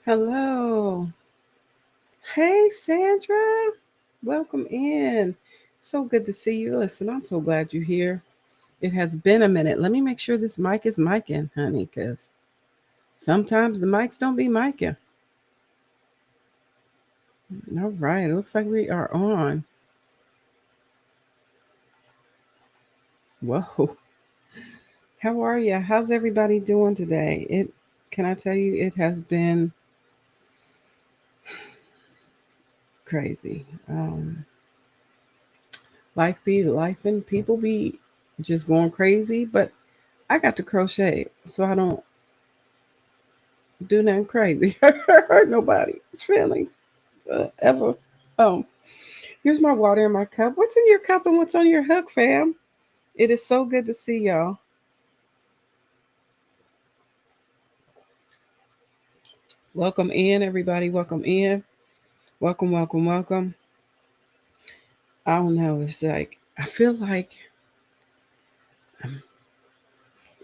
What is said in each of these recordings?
Hello. Hey, Sandra. Welcome in. So good to see you. Listen, I'm so glad you're here. It has been a minute. Let me make sure this mic is micing, honey, because sometimes the mics don't be micing. All right. It looks like we are on. Whoa. How are you? How's everybody doing today? Can I tell you, it has been crazy. Life be life and people be just going crazy, but I got to crochet, so I don't do nothing crazy. Hurt nobody's feelings ever. Um, Here's my water in my cup. What's in your cup and what's on your hook, fam? It is so good to see y'all. Welcome in, everybody. Welcome in. Welcome, welcome, welcome. I don't know. It's like I feel like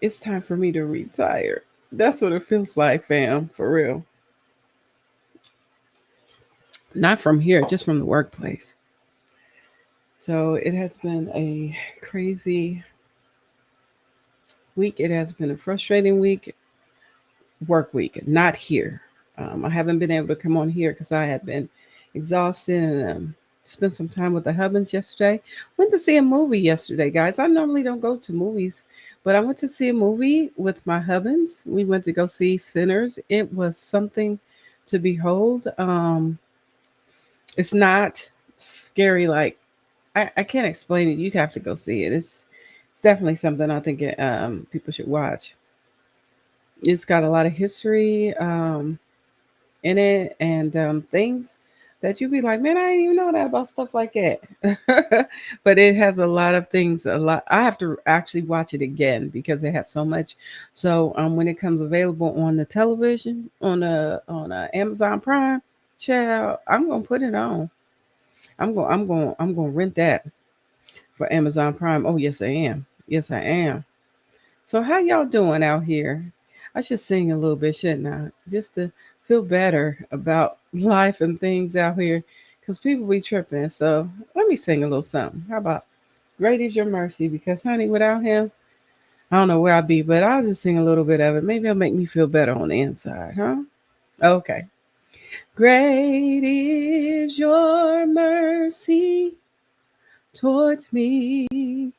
it's time for me to retire. That's what it feels like, fam. For real. Not from here, just from the workplace. So it has been a crazy week. It has been a frustrating week, work week, not here. I haven't been able to come on here because I had been exhausted and spent some time with the husbands yesterday. Went to see a movie yesterday, guys. I normally don't go to movies, but I went to see a movie with my husbands. We went to go see Sinners. It was something to behold. It's not scary like I can't explain it. You'd have to go see it. It's definitely something I think people should watch. It's got a lot of history in it and things that you'd be like, man, I didn't even know that about stuff like that. But it has a lot of things. A lot. I have to actually watch it again because it has so much. So when it comes available on the television on Amazon Prime, child, I'm gonna put it on. I'm gonna rent that for Amazon Prime. Oh yes, I am. Yes, I am. So how y'all doing out here? I should sing a little bit, shouldn't I? Just to feel better about life and things out here, because people be tripping. So let me sing a little something. How about "Great Is Your Mercy"? Because honey, without Him, I don't know where I'd be. But I'll just sing a little bit of it. Maybe it'll make me feel better on the inside, huh? Okay. Great is your mercy towards me,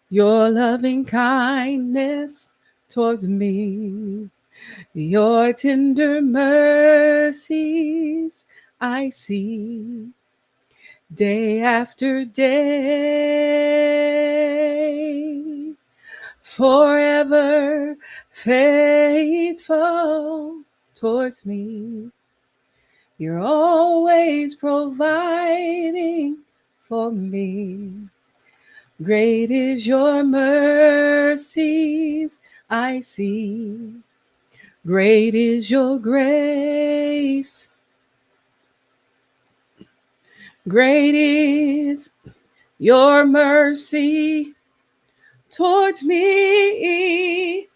your loving kindness towards me, your tender mercies I see day after day, forever faithful towards me. You're always providing for me. Great is your mercies I see. Great is your grace. Great is your mercy towards me.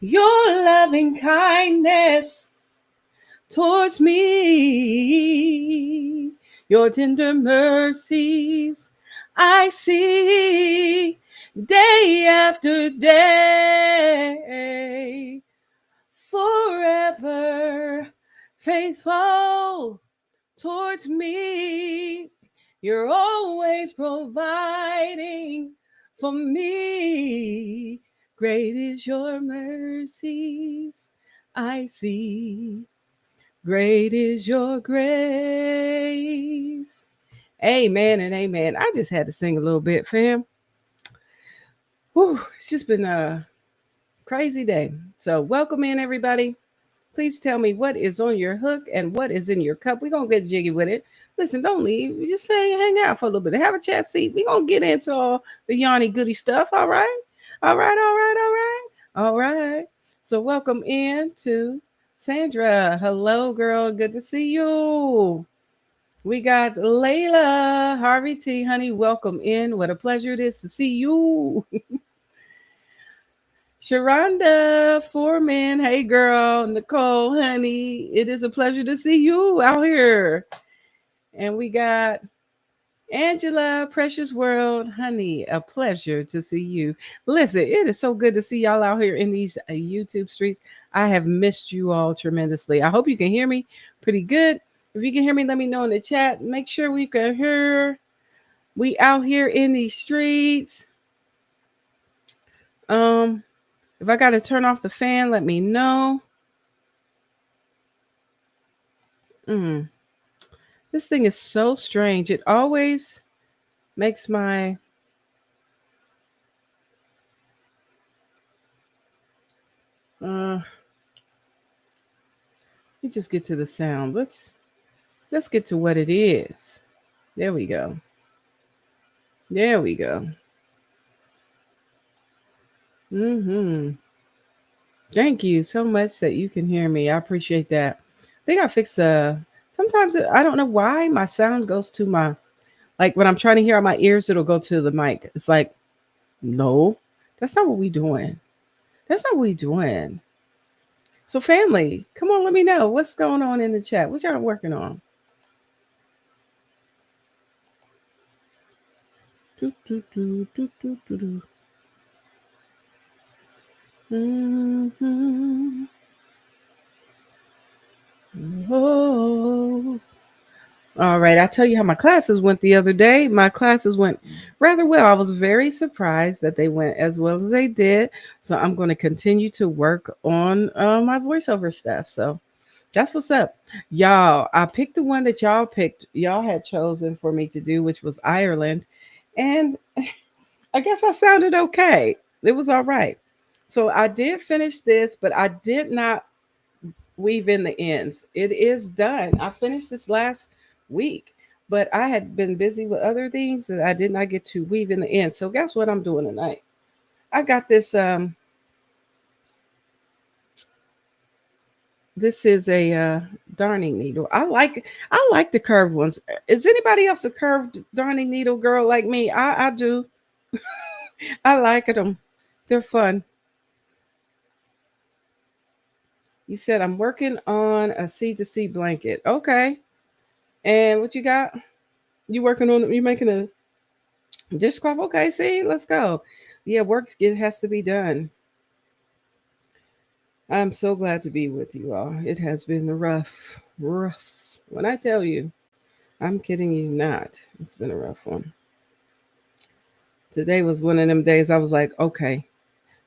Your loving kindness towards me. Your tender mercies I see day after day, forever faithful towards me. You're always providing for me. Great is your mercies I see. Great is your grace. Amen and amen. I just had to sing a little bit, fam. Whew, it's just been a crazy day. So, welcome in, everybody. Please tell me what is on your hook and what is in your cup. We're going to get jiggy with it. Listen, don't leave. We just say hang out for a little bit. Have a chat seat. We're going to get into all the yarny goody stuff. All right. All right. All right. All right. All right. So, welcome in to Sandra. Hello, girl. Good to see you. We got Layla Harvey T. Honey, welcome in. What a pleasure it is to see you. Sharonda Foreman. Hey, girl. Nicole, honey. It is a pleasure to see you out here. And we got Angela, Precious World, honey. A pleasure to see you. Listen, it is so good to see y'all out here in these YouTube streets. I have missed you all tremendously. I hope you can hear me pretty good. If you can hear me, let me know in the chat. Make sure we can hear. We out here in these streets. If I got to turn off the fan, let me know. This thing is so strange. It always makes my let me just get to the sound. Let's get to what it is. There we go. There we go. Thank you so much that you can hear me. I appreciate that. I think I fixed sometimes I don't know why my sound goes to my, like when I'm trying to hear out my ears, it'll go to the mic. It's like, no, that's not what we doing. That's not what we doing. So family, come on, let me know what's going on in the chat. What y'all working on? Do, do, do, do, do, do, do. Oh. All right, I'll tell you how my classes went the other day. My classes went rather well. I was very surprised that they went as well as they did. So I'm going to continue to work on my voiceover stuff. So that's what's up. Y'all, I picked the one that y'all picked. Y'all had chosen for me to do, which was Ireland. And I guess I sounded okay. It was all right. So I did finish this, but I did not weave in the ends. It is done. I finished this last week, but I had been busy with other things that I did not get to weave in the ends. So guess what I'm doing tonight? I got this this is a darning needle. I like the curved ones. Is anybody else a curved darning needle girl like me? I do. I like them. They're fun. You said I'm working on a seed to seed blanket. Okay. And what you got? You working on, you making a dishcloth? Okay, see, let's go. Yeah, work has to be done. I'm so glad to be with you all. It has been rough, rough. When I tell you, I'm kidding you not. It's been a rough one. Today was one of them days I was like, okay,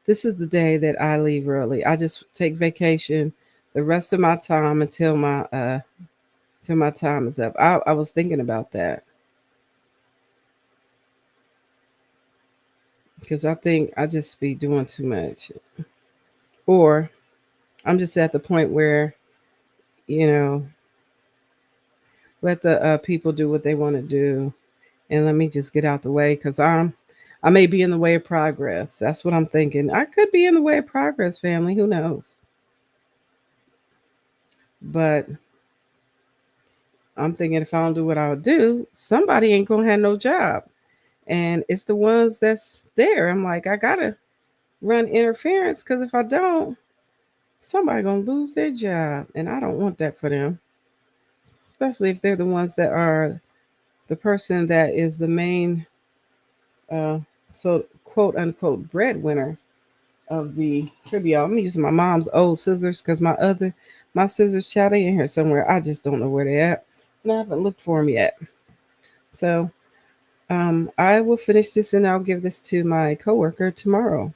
this is the day that I leave early. I just take vacation the rest of my time until my time is up. I was thinking about that because I think I just be doing too much, or I'm just at the point where, you know, let the people do what they want to do, and let me just get out the way because I may be in the way of progress. That's what I'm thinking. I could be in the way of progress, family. Who knows? But I'm thinking if I don't do what I'll do, somebody ain't gonna have no job, and it's the ones that's there. I'm like, I gotta run interference because if I don't, somebody gonna lose their job, and I don't want that for them, especially if they're the ones that are the person that is the main uh so quote unquote breadwinner of the trivia. I'm using my mom's old scissors because my scissors child they in here somewhere. I just don't know where they're at, and I haven't looked for them yet. So I will finish this and I'll give this to my coworker tomorrow.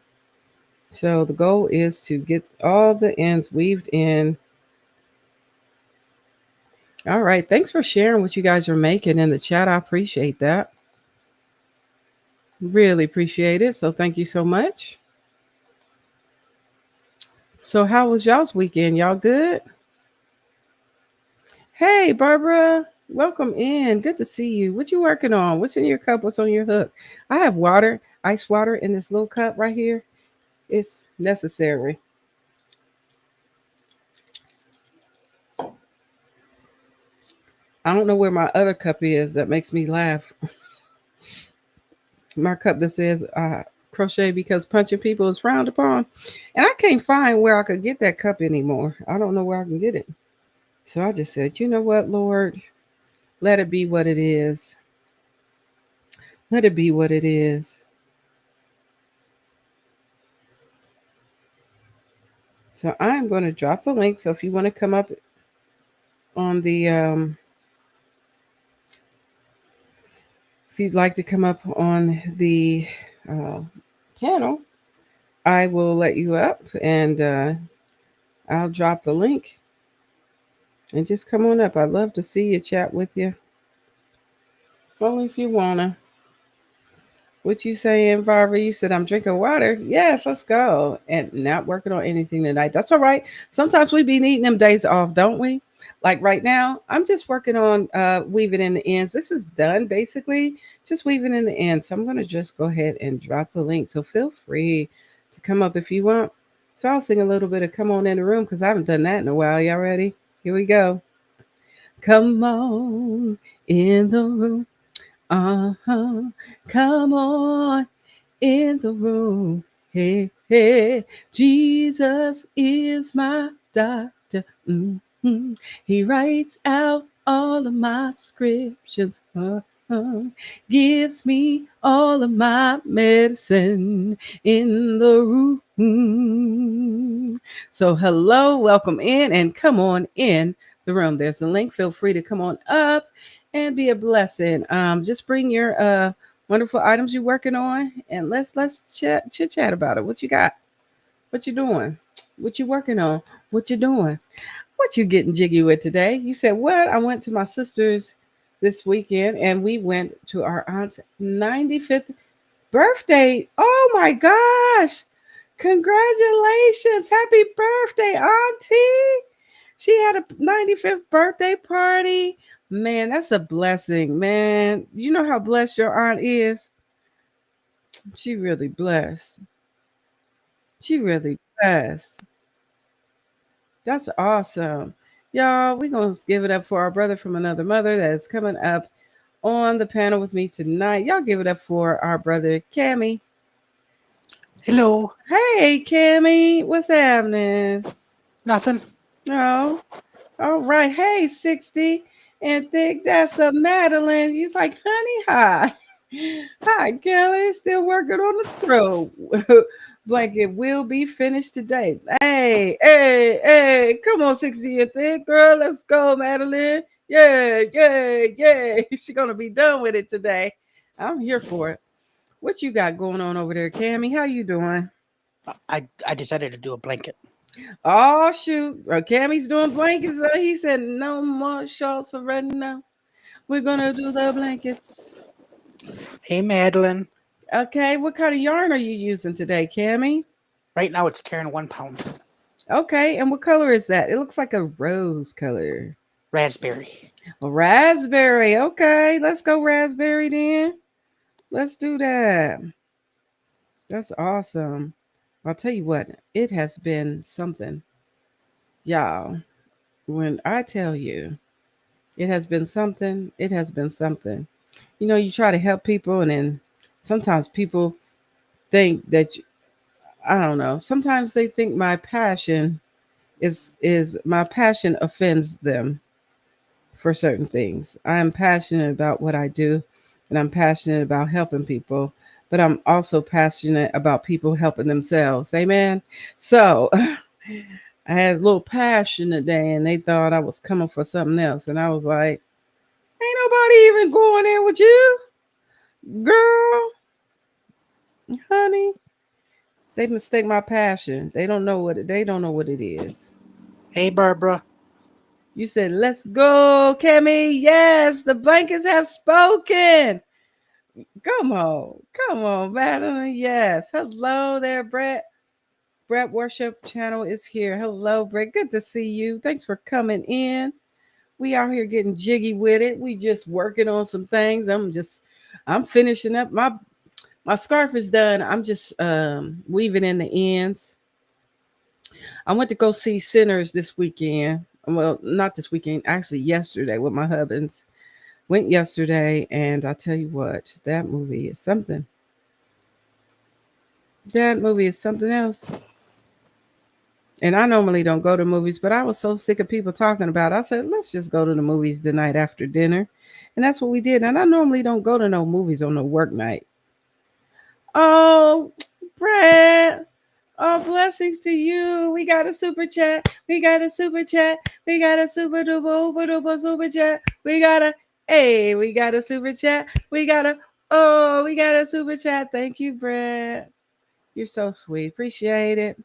So the goal is to get all the ends weaved in. All right. Thanks for sharing what you guys are making in the chat. I appreciate that. Really appreciate it. So thank you so much. So how was y'all's weekend? Y'all good? Hey, Barbara. Welcome in. Good to see you. What you working on? What's in your cup? What's on your hook? I have water, ice water in this little cup right here. It's necessary. I don't know where my other cup is. That makes me laugh. My cup that says crochet because punching people is frowned upon. And I can't find where I could get that cup anymore. I don't know where I can get it. So I just said, you know what, Lord, let it be what it is. Let it be what it is. So I'm going to drop the link. So if you want to come up on the, if you'd like to come up on the uh, panel, I will let you up and I'll drop the link and just come on up. I'd love to see you, chat with you. Only if you wanna. What you saying, Barbara? You said I'm drinking water. Yes, let's go. And not working on anything tonight. That's all right. Sometimes we be needing them days off, don't we? Like right now, I'm just working on weaving in the ends. This is done basically, just weaving in the ends. So I'm gonna just go ahead and drop the link. So feel free to come up if you want. So I'll sing a little bit of "Come On in the Room" because I haven't done that in a while. Y'all ready? Here we go. Come on in the room. Uh-huh. Come on in the room. Hey, hey. Jesus is my doctor. Mhm. He writes out all of my scriptures. Uh-huh. Gives me all of my medicine in the room. So, hello, welcome in, and come on in the room. There's the link. Feel free to come on up and be a blessing. Just bring your wonderful items you're working on, and let's chit chat about it. What you got? What you doing? What you working on? What you doing? What you getting jiggy with today? You said what? I went to my sister's this weekend, and we went to our aunt's 95th birthday. Oh my gosh! Congratulations! Happy birthday, Auntie! She had a 95th birthday party. Man, that's a blessing, man. You know how blessed your aunt is? She really blessed. She really blessed. That's awesome. Y'all, we're going to give it up for our brother from another mother that's coming up on the panel with me tonight. Y'all give it up for our brother, Cammy. Hello. Hey, Cammy, what's happening? Nothing. No. All right. Hey, 60 and thick. That's a Madeline. You's like, honey, hi. Hi, Kelly. Still working on the throat. Blanket will be finished today. Hey, hey, hey. Come on, 60 and thick, girl. Let's go, Madeline. Yeah, yeah, yeah. She's going to be done with it today. I'm here for it. What you got going on over there, Cammy? How you doing? I decided to do a blanket. Oh shoot! Cammy's doing blankets. He said no more shawls for right now. We're gonna do the blankets. Hey, Madeline. Okay, what kind of yarn are you using today, Cammy? Right now it's carrying 1 pound. Okay, and what color is that? It looks like a rose color. Raspberry. A raspberry. Okay, let's go raspberry then. Let's do that. That's awesome. I'll tell you what, it has been something, y'all. When I tell you it has been something, it has been something. You know, you try to help people, and then sometimes people think that I don't know. Sometimes they think my passion is my passion offends them for certain things. I am passionate about what I do, and I'm passionate about helping people, but I'm also passionate about people helping themselves. Amen. So I had a little passion today, and they thought I was coming for something else, and I was like, "Ain't nobody even going in with you, girl, honey." They mistake my passion. They don't know what it is. Hey, Barbara. You said, "Let's go, Cammy." Yes, the blankets have spoken. Come on, Madeline. Yes. Hello there, Brett. Brett Worship Channel is here. Hello, Brett. Good to see you. Thanks for coming in. We out here getting jiggy with it. We just working on some things. I'm finishing up my scarf is done. I'm just weaving in the ends. I went to go see Sinners this weekend. Well, not this weekend, actually yesterday with my husbands. Went yesterday, and I tell you what, that movie is something. That movie is something else. And I normally don't go to movies, but I was so sick of people talking about it. I said, let's just go to the movies the night after dinner. And that's what we did. And I normally don't go to no movies on a work night. Oh, Brad. Oh, blessings to you. We got a super chat. We got a super chat. We got a super duper, uber duper super chat. We got a super chat. We got a super chat. Thank you, Brad. You're so sweet. Appreciate it.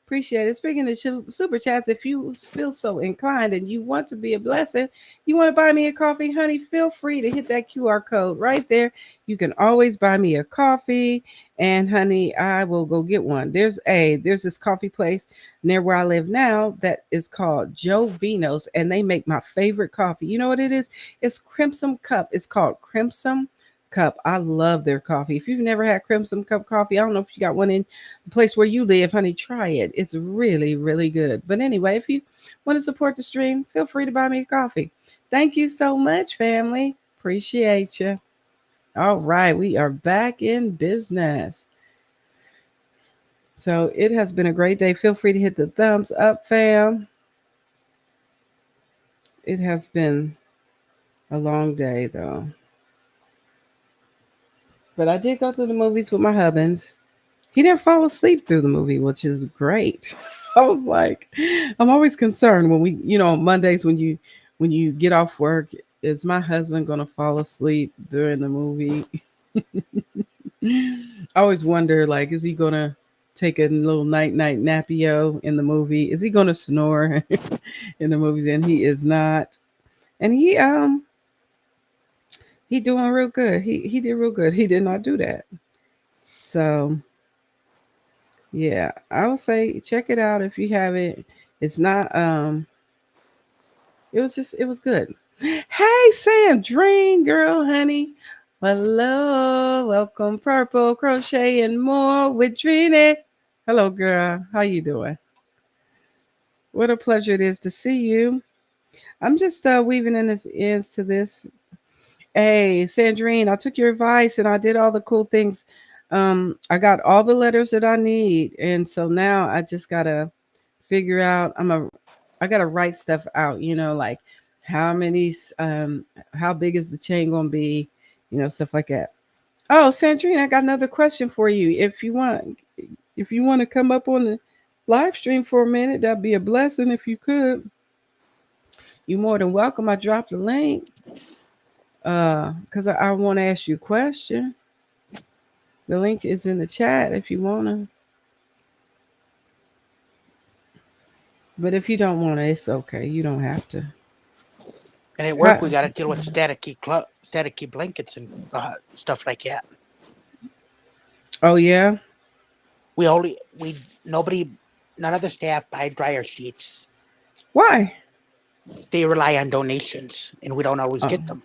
Appreciate it. Speaking of super chats, if you feel so inclined and you want to be a blessing, you want to buy me a coffee, honey, feel free to hit that QR code right there. You can always buy me a coffee, and honey, I will go get one. There's this coffee place near where I live now that is called Joe Vino's, and they make my favorite coffee. You know what it is? It's Crimson Cup. It's called Crimson Cup. I love their coffee. If you've never had Crimson Cup coffee, I don't know if you got one in the place where you live, honey, try it. It's really, really good. But anyway, if you want to support the stream, feel free to buy me a coffee. Thank you so much, family. Appreciate you. All right, we are back in business. So it has been a great day. Feel free to hit the thumbs up, fam. It has been a long day, though. But I did go to the movies with my husbands. He didn't fall asleep through the movie, which is great. I was like, I'm always concerned when on Mondays when you get off work, is my husband gonna fall asleep during the movie? I always wonder, like, is he gonna take a little night nappio in the movie? Is he gonna snore in the movies? And he is not. And he doing real good. He did real good. He did not do that. So yeah, I would say check it out if you haven't. It's not it was good. Hey Sandrine, girl, honey. Hello, welcome Purple Crochet and more with Drina. Hello, girl. How you doing? What a pleasure it is to see you. I'm just weaving in this ends to this. Hey, Sandrine, I took your advice and I did all the cool things. I got all the letters that I need, and so now I just gotta figure out. I gotta write stuff out. Like how many, how big is the chain gonna be? Stuff like that. Oh, Sandrine, I got another question for you. If you want to come up on the live stream for a minute, that'd be a blessing if you could. You're more than welcome. I dropped the link. Because I want to ask you a question. The link is in the chat if you wanna. But if you don't wanna, it's okay. You don't have to. And at work, Hi. we got to deal with staticky blankets and stuff like that. Oh yeah. Nobody, none of the staff buy dryer sheets. Why? They rely on donations, and we don't always Oh. get them.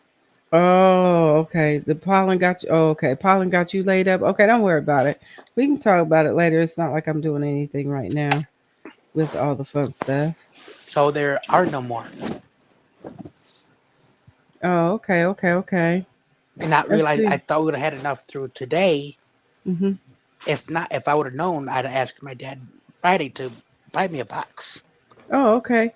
Oh, okay. The pollen got you. Oh, okay. Pollen got you laid up. Okay, don't worry about it. We can talk about it later. It's not like I'm doing anything right now with all the fun stuff. So there are no more. Oh, okay, okay, okay. And not Let's realize, see. I thought we would have had enough through today. Mm-hmm. If not, if I would have known, I'd have asked my dad Friday to buy me a box. Oh, okay.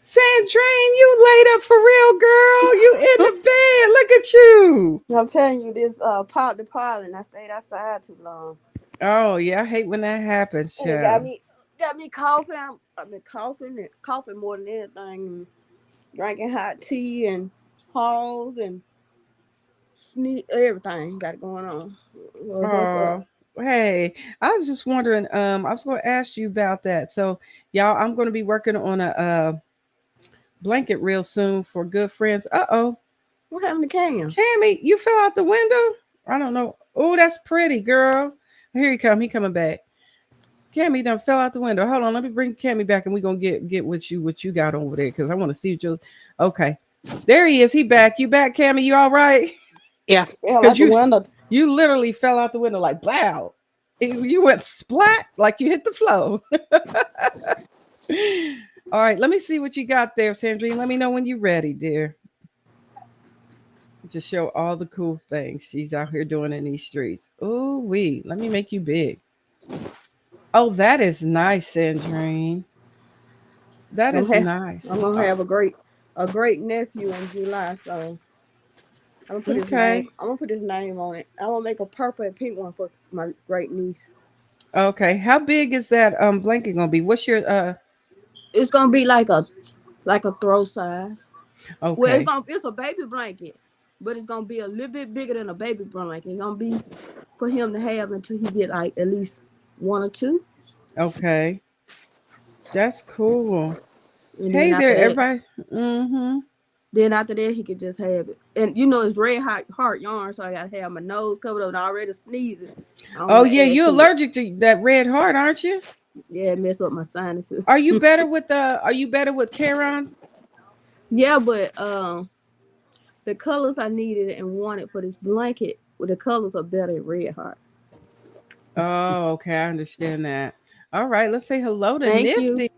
Sandrine, you laid up for real, girl. You in the bed. Look at you. I'm telling you, this the pollen. I stayed outside too long. Oh yeah, I hate when that happens, And it child. got me coughing. I've been coughing and coughing more than anything. Drinking hot tea and halls and sneeze, everything got going on. Well, what's up? Oh, hey, I was just wondering. I was going to ask you about that. So, y'all, I'm going to be working on a blanket real soon for good friends. Uh-oh, What happened to Cam? Cammy, you fell out the window. I don't know. Oh, that's pretty, girl. Here he come. He coming back. Cammy done fell out the window. Hold on, let me bring Cammy back, and we gonna get what you got over there because I want to see what you. Okay, there he is. He back. You back, Cammy? You all right? Yeah. Fell Because out the window. you literally fell out the window like blow. You went splat like you hit the floor. All right, let me see what you got there, Sandrine. Let me know when you're ready, dear. To show all the cool things she's out here doing in these streets. Oh, let me make you big. Oh, that is nice, Sandrine. That I'm is ha- nice. I'm gonna have a great nephew in July, so I'm gonna put his name. Okay. I'm gonna put his name on it. I'm gonna make a purple and pink one for my great niece. Okay. How big is that blanket gonna be? What's your It's gonna be like a throw size. Well, okay. it's a baby blanket, but it's gonna be a little bit bigger than a baby blanket. It's gonna be for him to have until he get like at least one or two, Okay. That's cool. and then Hey after there, that, everybody. Mm-hmm. he could just have it. And it's red hot heart yarn, so I gotta have my nose covered up and already sneezing. I don't Oh want yeah, to add you to it. allergic to that red heart, aren't you? Yeah, mess up my sinuses. Are you better with Karen? Yeah, but the colors I needed and wanted for this blanket, well, the colors are better in red heart. Oh, okay, I understand that. All right, let's say hello to Thank you. Nifty.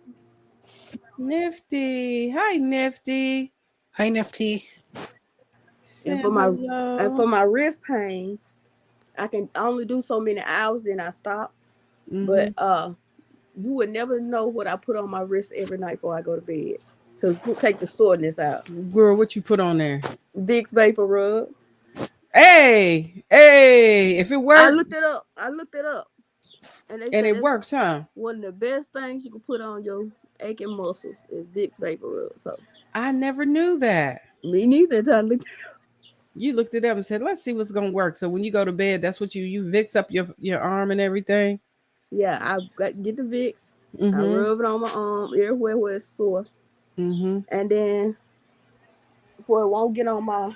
Nifty. Hi, Nifty. Hi, Nifty. And Saying hello. for my wrist pain, I can only do so many hours, then I stop. Mm-hmm. But you would never know what I put on my wrist every night before I go to bed to take the soreness out. Girl, what you put on there? Vicks vapor rub. Hey, hey, if it I worked looked it up. And they and say it that's works, huh? one of the best things you can put on your aching muscles is Vicks vapor rub. So I never knew that. me neither. Until I looked. You looked it up and said, "Let's see what's gonna work." So when you go to bed, that's what you Vicks up your arm and everything. Yeah, I got get the Vicks. I Mm-hmm. rub it on my arm everywhere where it's sore, Mm-hmm. and then before it won't get on my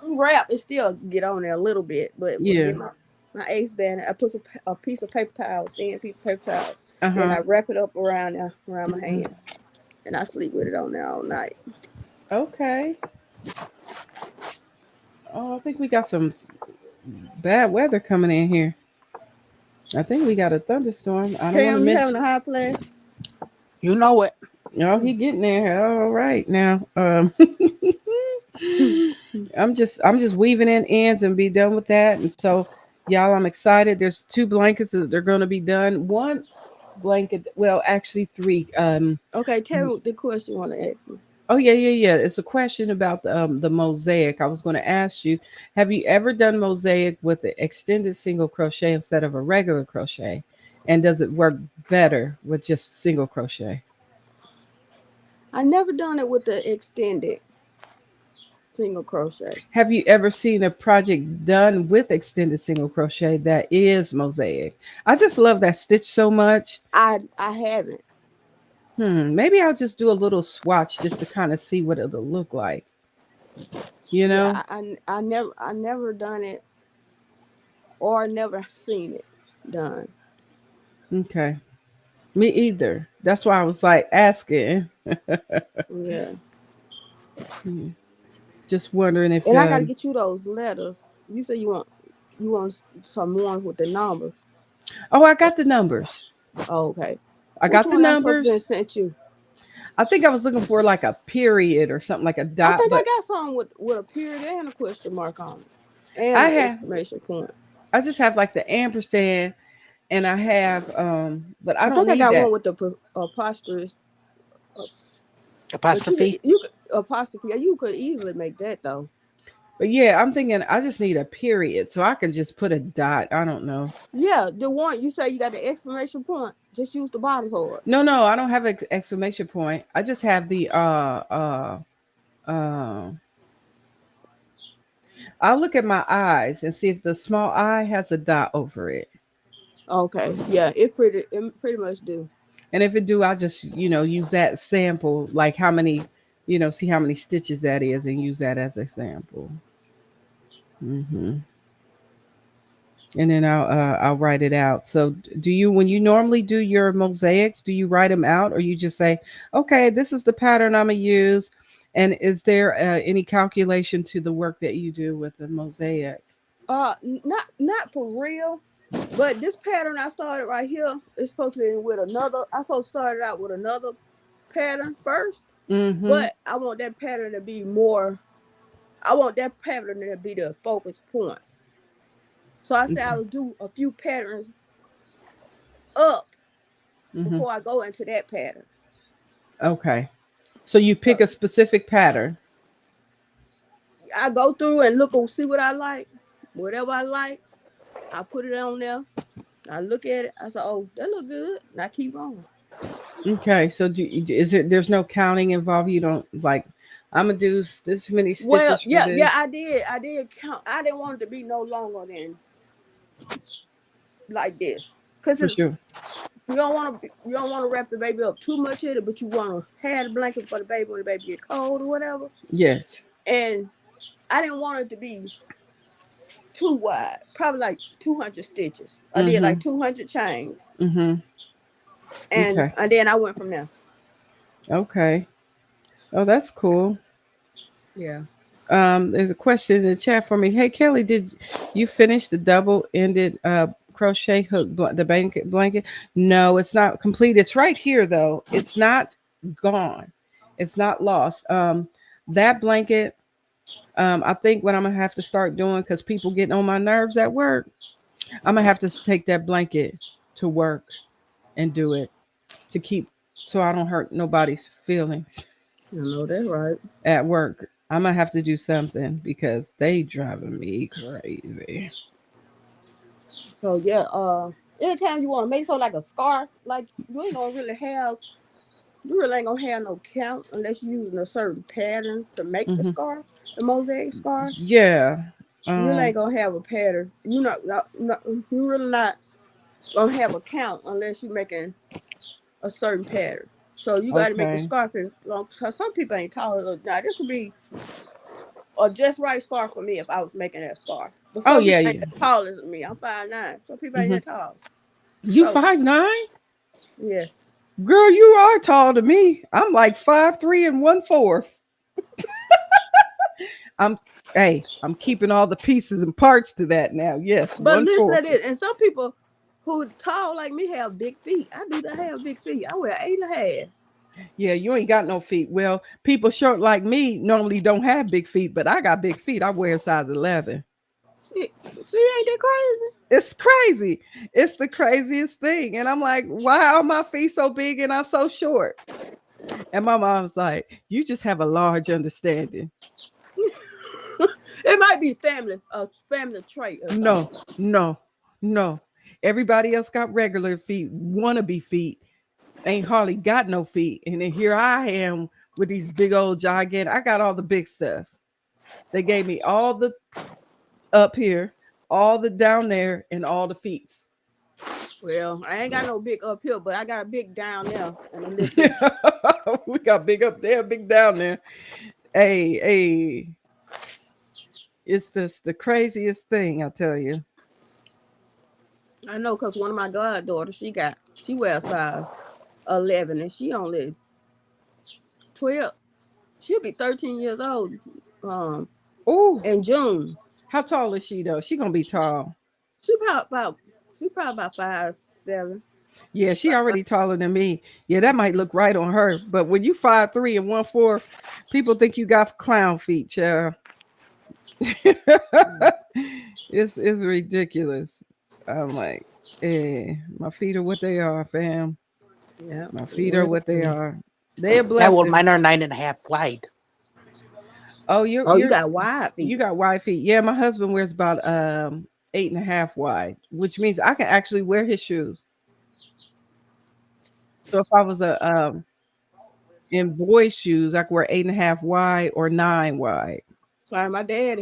wrap, it still get on there a little bit, but we'll Yeah. get my ace band. I put a piece of paper towel, thin piece of paper towel, then Uh-huh. I wrap it up around my Mm-hmm. hand, and I sleep with it on there all night. Okay. Oh, I think we got some bad weather coming in here. I think we got a thunderstorm. I don't want to Cam, you having mention. a hot flash? You know it. Oh, he getting there. All right now. I'm just weaving in ends and be done with that. And so, y'all, I'm excited. There's two blankets that they're going to be done. One blanket, well, actually three. Okay, tell me the question you want to ask me. Oh yeah, yeah, yeah. It's a question about the mosaic. I was going to ask you, have you ever done mosaic with the extended single crochet instead of a regular crochet? And does it work better with just single crochet? I never done it with the extended single crochet. Have you ever seen a project done with extended single crochet that is mosaic? I just love that stitch so much. I haven't. Maybe I'll just do a little swatch just to kind of see what it'll look like. You Yeah, know? I never done it or never seen it done. Okay. Me either. That's why I was like asking. Yeah. Hmm. Just wondering if And I got to get you those letters. You say you want some ones with the numbers. oh, I got the numbers. Oh, okay. I Which got the one I'm supposed to be numbers. sent you? I think I was looking for like a period or something like a I dot, think I but got some with a period and a question mark on it, and I an have exclamation point. I just have like the ampersand and I have but I I don't think I need got one that. with the apostrophe, uh, but Apostrophe. you could apostrophe. You could easily make that though. But yeah, I'm thinking I just need a period so I can just put a dot. I don't know. Yeah, the one you say you got the exclamation point. Just use the body for it. No, no, I don't have an exclamation point. I just have the uh I'll look at my eyes and see if the small eye has a dot over it. Okay, yeah, it pretty much do. And if it do, I'll just, use that sample, like how many, see how many stitches that is and use that as a sample. hmm And then I'll write it out. So do you, when you normally do your mosaics, do you write them out or you just say, okay, this is the pattern I'm gonna use? And is there any calculation to the work that you do with the mosaic? Not for real. But this pattern I started right here is supposed to be with another. I supposed to start it out with another pattern first, Mm-hmm. but I want that pattern to be more. I want that pattern to be the focus point. So I said I Okay. would do a few patterns up Mhm. before I go into that pattern. Okay. So you pick a specific pattern. I go through and look and see what I like. Whatever I like, I put it on there. I look at it. I say, "Oh, that look good," and I keep on. Okay. So is it? There's no counting involved. You don't like. I'm gonna do this many Well, stitches for yeah, this. I did. I did count. I didn't want it to be no longer than like this, cause For it's sure. you don't want to wrap the baby up too much in it, but you want to have the blanket for the baby when the baby get cold or whatever. Yes. And I didn't want it to be too wide, probably like 200 stitches. I did like Mhm. 200 chains, Mhm. and Okay. then I went from there. Okay. Oh, that's cool. Yeah. There's a question in the chat for me. Hey, Kelly, did you finish the double-ended crochet hook, the blanket? No, it's not complete. It's right here though. It's not gone. It's not lost. That blanket, I think what I'm gonna have to start doing, because people getting on my nerves at work, I'm gonna have to take that blanket to work and do it to keep, so I don't hurt nobody's feelings I know that's right. at work. I'm gonna have to do something because they driving me crazy. So yeah, anytime you want to make something like a scarf, like you ain't gonna really have, you really ain't gonna have no count unless you're using a certain pattern to make the Hmm. scarf, the mosaic scarf. Yeah. You really Um. ain't gonna have a pattern. You really not gonna have a count unless you're making a certain pattern. So you got to make the Okay. scarf as long. Cause some people ain't tall. Now this would be a just right scarf for me if I was making that scarf. But Oh some yeah, people ain't yeah. as tall as me. I'm 5'9". Some people ain't Hmm. that tall. You So 5'9"? yeah. Girl, you are tall to me. I'm like 5'3" and 1/4. I'm I'm keeping all the pieces and parts to that now. Yes, But one listen to fourth. this, and some people who tall like me have big feet. I do not have big feet. I wear 8.5. Yeah, you ain't got no feet. Well, people short like me normally don't have big feet, but I got big feet. I wear size 11. See, ain't that crazy? It's crazy. It's the craziest thing. And I'm like, why are my feet so big and I'm so short? And my mom's like, you just have a large understanding. It might be a family trait or No, something. no, no. Everybody else got regular feet, wannabe feet. Ain't hardly got no feet. And then here I am with these big old gigantic. I got all the big stuff. They gave me all the up here, all the down there, and all the feet. Well, I ain't got no big up here, but I got a big down there and a little big. We got big up there, big down there. Hey, it's the craziest thing, I tell you. I know, cause one of my goddaughters, she wears size 11, and she only 12. She'll be 13 years old, um, Oh, in June. how tall is she though? She gonna be tall. She probably about 5'7". Yeah, she already taller than me. Yeah, that might look right on her. But when you 5'3" and 1/4, people think you got clown feet, child. It's ridiculous. I'm like, my feet are what they are, fam. Yeah. My feet are what they are. They a Yeah, well, blessing. mine are 9.5 wide. Oh, Oh, you got wide you feet. got wide feet. Yeah, my husband wears about 8.5 wide, which means I can actually wear his shoes. So if I was in boy shoes, I could wear 8.5 wide or 9 wide Like my dad,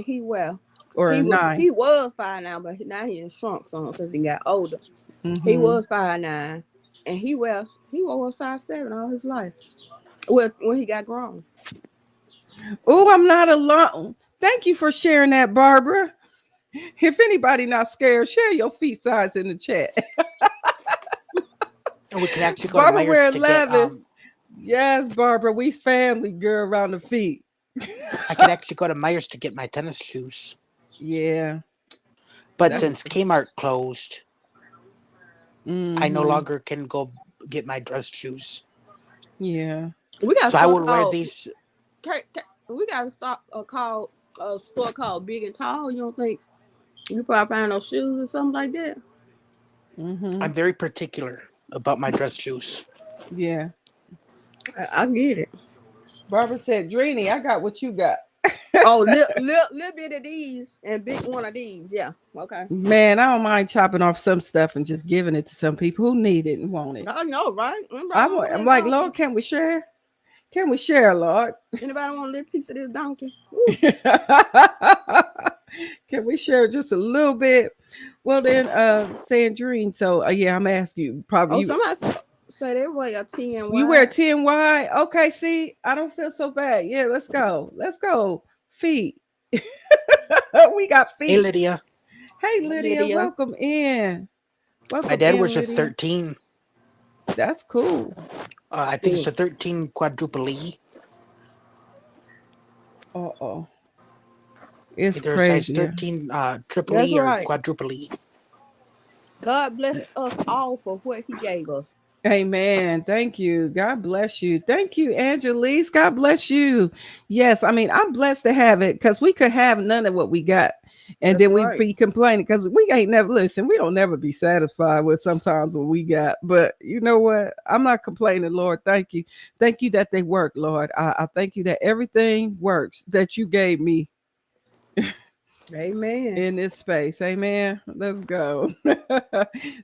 or a 9. he was 5'9", but now he shrunk some since he got older. He Mm-hmm. was 5'9", and he wore size 7 all his life. Well, when he got grown. Oh, I'm not alone. Thank you for sharing that, Barbara. If anybody not scared, share your feet size in the chat. And we can actually go to Barbara wear Myers to get 11. Yes, Barbara, we's family, girl, around the feet. I could actually go to Myers to get my tennis shoes. Yeah. But That's since Kmart closed, I no mm-hmm. longer can go get my dress shoes. Yeah. We got So I would wear these. we got a store called Big and Tall. You don't think you probably find those shoes or something like that? Mm-hmm. I'm very particular about my dress shoes. Yeah. I get it. Barbara said, Dreeny, I got what you got. Oh, little bit of these and big one of these. Yeah. Okay. Man, I don't mind chopping off some stuff and just giving it to some people who need it and want it. I know, right? I'm like, Lord, can we share? Can we share, Lord? Anybody want a little piece of this donkey? Woo. Can we share just a little bit? Well then, Sandrine, so yeah, I'm asking you, probably Oh, somebody say they weigh a 10 you wear wide. 10 wide. Okay, see, I don't feel so bad. Yeah, let's go. Let's go. Feet. We got Hey, feet. Lydia. Hey Lydia, Lydia. welcome in. My Welcome dad in, wears a Lydia. 13. That's cool. I think it's a 13 quadruple E. Uh-oh. It's Either a size crazy. 13 triple That's E or right. quadruple E. God bless us all for what He gave us. Amen. Thank you. God bless you. Thank you, Angelise. God bless you. Yes, I mean, I'm blessed to have it because we could have none of what we got. And That's then we right. be complaining because we ain't never listen. We don't never be satisfied with sometimes what we got. But you know what? I'm not complaining, Lord. Thank you. Thank you that they work, Lord. I thank you that everything works that you gave me Amen. in this space. Amen. Let's go.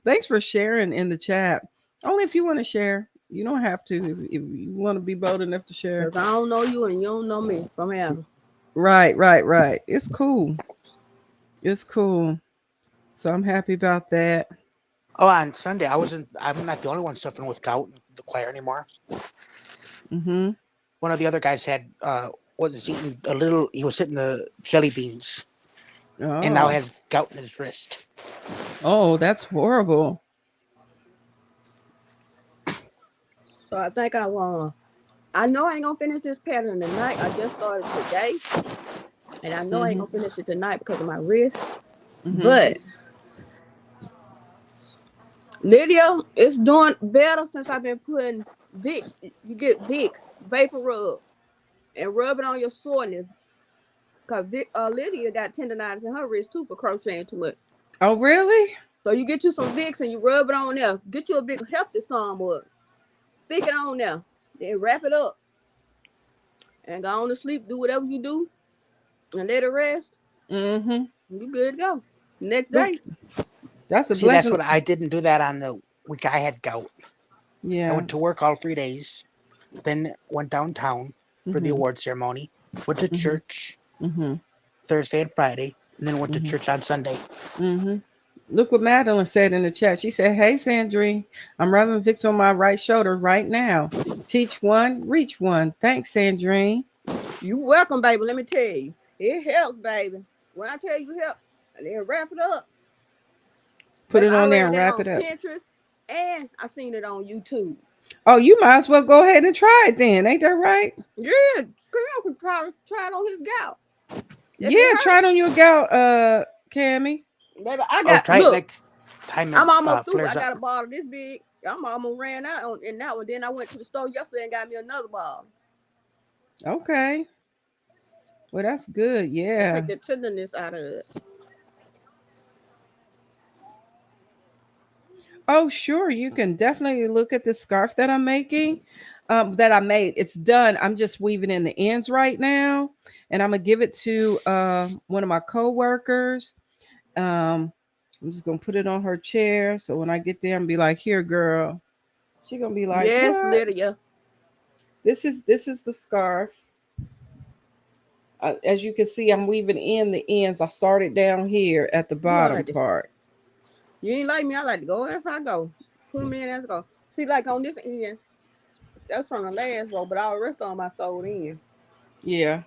Thanks for sharing in the chat. Only if you want to share. You don't have to if you want to be bold enough to share. Because I don't know you and you don't know me from Adam. Right. It's cool. It's cool. So I'm happy about that. Oh, on Sunday, I'm not the only one suffering with gout in the choir anymore. Mm-hmm. One of the other guys had, was eating he was hitting the jelly beans and now Oh. has gout in his wrist. Oh, that's horrible. So I think I want to. I know I ain't going to finish this pattern tonight. I just started today. And I know I ain't Mm-hmm. going to finish it tonight because of my wrist. Mm-hmm. But Lydia, it's doing better since I've been putting Vicks. You get Vicks, vapor rub, and rub it on your soreness. Because Lydia got tendonitis in her wrist too for crocheting too much. Oh, really? So you get you some Vicks and you rub it on there. Get you a big hefty some up. Stick it on there. Then wrap it up. And go on to sleep. Do whatever you do. And let it rest. Mm-hmm. You good to go. Next Look, day. that's a See, that's blessing. what I didn't do that on the week I had gout. I Yeah. went to work all 3 days, then went downtown for the Mm-hmm. award ceremony, went to Mm-hmm. church Mm-hmm. Thursday and Friday, and then went to Mm-hmm. church on Sunday. Mm-hmm. Look what Madeline said in the chat. She said, Hey, Sandrine, I'm rubbing Vicks on my right shoulder right now. Teach one, reach one. Thanks, Sandrine. You welcome, baby. Let me tell you. It helps, baby. When I tell you help, and then wrap it up. Put Baby, it I on there read and that wrap on it up. Pinterest and I seen it on YouTube. Oh, you might as well go ahead and try it then. Ain't that right? Yeah, girl can probably try it on his gout. If it Yeah, try it hurts. on your gout, Cammy. Baby, I Oh, got, try it look, next time it I'm almost through. I flares got up. a bottle this big. I'm almost ran out in that one. Then I went to the store yesterday and got me another bottle. Okay. Well, that's good. To Yeah. take the tenderness out of it. Oh, sure. You can definitely look at the scarf that I'm making. That I made. It's done. I'm just weaving in the ends right now, and I'm gonna give it to one of my coworkers. I'm just gonna put it on her chair. So when I get there and be like, "Here, girl," she gonna be like, Yes, "What? Lydia. This is the scarf." As you can see, I'm weaving in the ends. I started down here at the You all bottom like to, part. you ain't like me. I like to go as I go. Put them in as I go. See, like on this end, that's from the last row, but all the rest of them I sewed in. Yeah,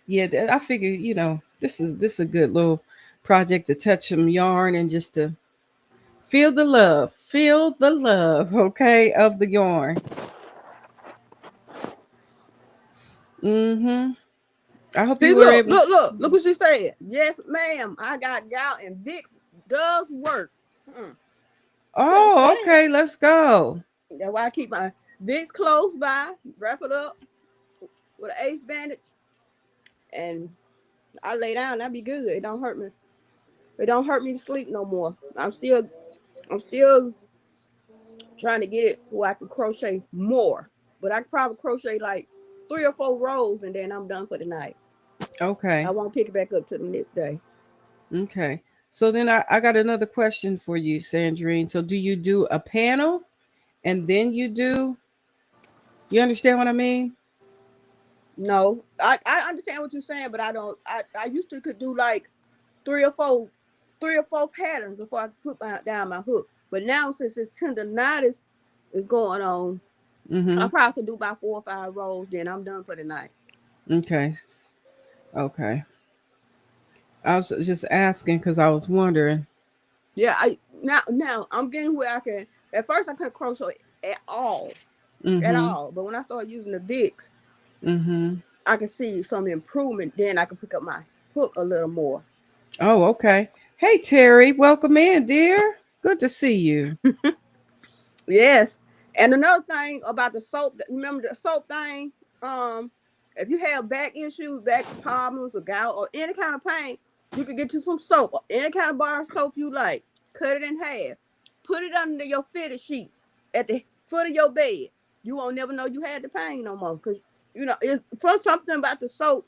yeah. I figure, this is a good little project to touch some yarn and just to feel the love, okay, of the yarn. Mm-hmm. I hope See, you were look, able. look, look, look what she said. Yes, ma'am. I got gout and Vicks does work. Just Oh, saying. okay. Let's go. That's why I keep my Vicks close by, wrap it up with an ace bandage, and I lay down. I be good. It don't hurt me. It don't hurt me to sleep no more. I'm still I'm still trying to get it where I can crochet more. But I can probably crochet like 3 or 4 rows and then I'm done for the night. I Okay. won't pick it back up till the next day. Okay. So then I got another question for you, Sandrine. So do you do a panel and then you understand what I mean? No, I understand what you're saying, but I don't. I used to could do like three or four, 3 or 4 patterns before I could put down my hook. But now since this tendonitis is going on, I Mm-hmm. probably could do about 4 or 5 rows. Then I'm done for the night. Okay. Okay. I was just asking because I was wondering. Yeah, I now I'm getting where I can. At first, I couldn't crochet at all, at Mm-hmm. all. But when I started using the Vicks, Mm-hmm. I can see some improvement. Then I can pick up my hook a little more. Oh, okay. Hey Terry, welcome in, dear. Good to see you. Yes. And another thing about the soap, remember the soap thing? Um, if you have back issues, back problems, or gout, or any kind of pain, you can get you some soap, or any kind of bar soap you like. Cut it in half. Put it under your fitted sheet at the foot of your bed. You won't never know you had the pain no more. Because, it's for something about the soap,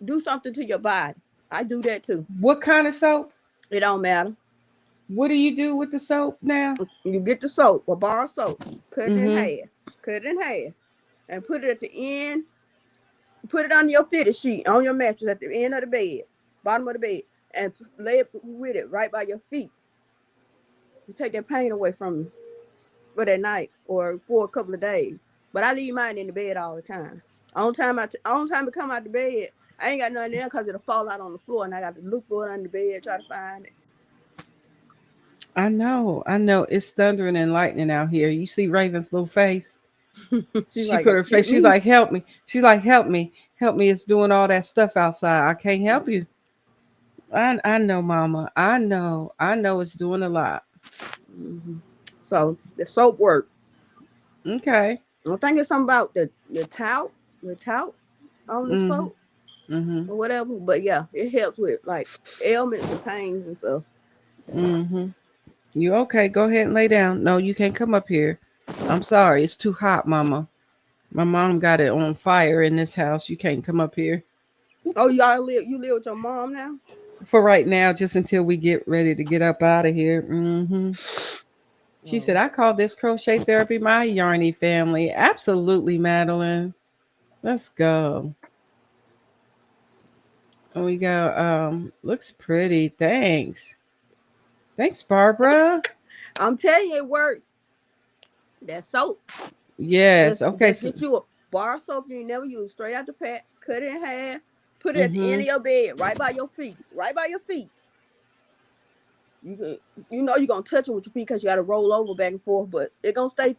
do something to your body. I do that too. What kind of soap? It don't matter. What do you do with the soap now? You get the soap, a bar of soap, cut it in Mm-hmm. half. Cut it in half and put it at the end. Put it on your fitted sheet on your mattress at the end of the bed, bottom of the bed, and lay it with it right by your feet. You take that pain away from you for that night or for a couple of days. But I leave mine in the bed all the time. On time to come out the bed, I ain't got nothing there because it'll fall out on the floor, and I got to look for it under the bed, try to find it. I know. It's thundering and lightning out here. You see Raven's little face? She's She like, put her get face. She's me. like, help me. She's like, help me. Help me. It's doing all that stuff outside. I can't help you. I know, Mama. I know. I know it's doing a lot. Mm-hmm. So the soap work. Okay. I think it's something about the tout on the Mm-hmm. soap Mm-hmm. or whatever. But yeah, it helps with like ailments and pains and stuff. Mm-hmm. You okay? Go ahead and lay down. No, you can't come up here. I'm sorry. It's too hot, Mama. My mom got it on fire in this house. You can't come up here Oh, you live with your mom now? for right now, just until we get ready to get up out of here. Mm-hmm. She said, Oh. I call this crochet therapy my yarny family. Absolutely, Madeline. Let's go. And we go, looks pretty. Thanks. Thanks, Barbara. I'm telling you, it works. That soap. Yes. Just Okay. just So, get you a bar of soap you never use, straight out the pack, cut it in half, put it at the end mm-hmm. of your bed, right by your feet. Right by your feet. You can you're gonna touch it with your feet because you gotta roll over back and forth, but it gonna stay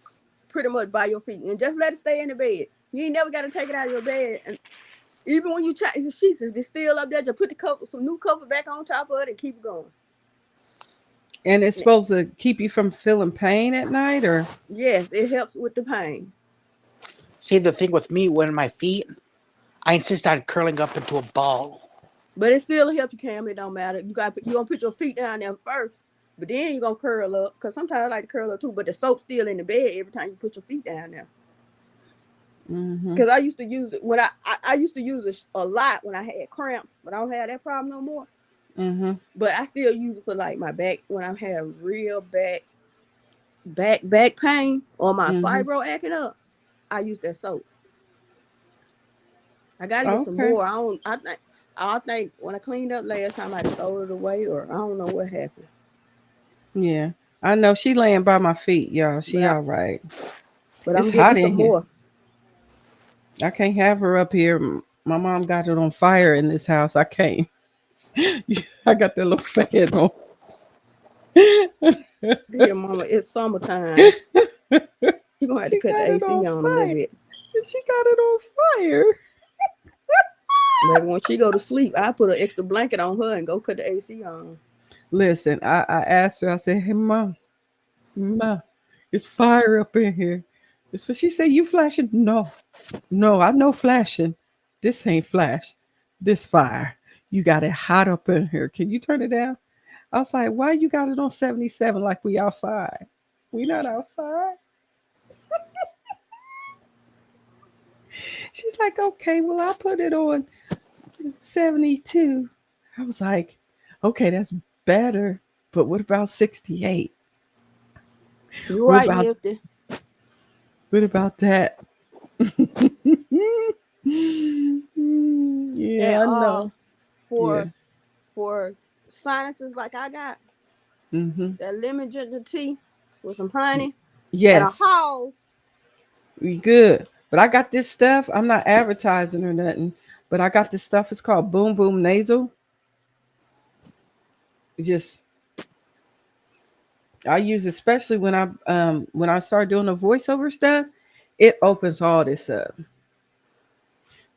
pretty much by your feet. And just let it stay in the bed. You ain't never gotta take it out of your bed. And even when you change the sheets, if it's still up there, just put the cover, some new cover back on top of it and keep it going. And it's supposed to keep you from feeling pain at night, or? Yes, it helps with the pain. See, the thing with me, when my feet, I insist on curling up into a ball. But it still help you, Cam. It don't matter. You gonna put your feet down there first, but then you gonna curl up. Cause sometimes I like to curl up too, but the soap's still in the bed every time you put your feet down there. Mm-hmm. Cause I used to use it when I used to use it a lot when I had cramps, but I don't have that problem no more. Mm-hmm. But I still use it for like my back when I have real back pain or my Mm-hmm. fibro acting up. I use that soap. I gotta get some Okay. more. I think when I cleaned up last time I throw it away or I don't know what happened. Yeah. I know she laying by my feet, y'all. But She all right. I'm It's getting me hot some in here. more. I can't have her up here. My mom got it on fire in this house. I can't. I got that little fan on. Here, mama, it's summertime. You're gonna have to She cut the got it on AC on a little fire. bit. She got it on fire. Maybe when she go to sleep, I put an extra blanket on her and go cut the AC on. Listen, I asked her, I said, hey, Ma, it's fire up in here. So she said, you flashing? No, I know flashing. This ain't flash. This fire. You got it hot up in here. Can you turn it down? I was like, why you got it on 77 like we outside? We not outside. She's like, okay, well, I put it on 72. I was like, okay, that's better. But what about 68? You What right, about Nifty. that? And Yeah, I know. Yeah. for sinuses like I got, Mm-hmm. that lemon ginger tea with some honey and a Yes, Halls. we good. But I got this stuff. I'm not advertising or nothing, but I got this stuff. It's called Boom Boom Nasal. It just I use it especially when I start doing the voiceover stuff. It opens all this up.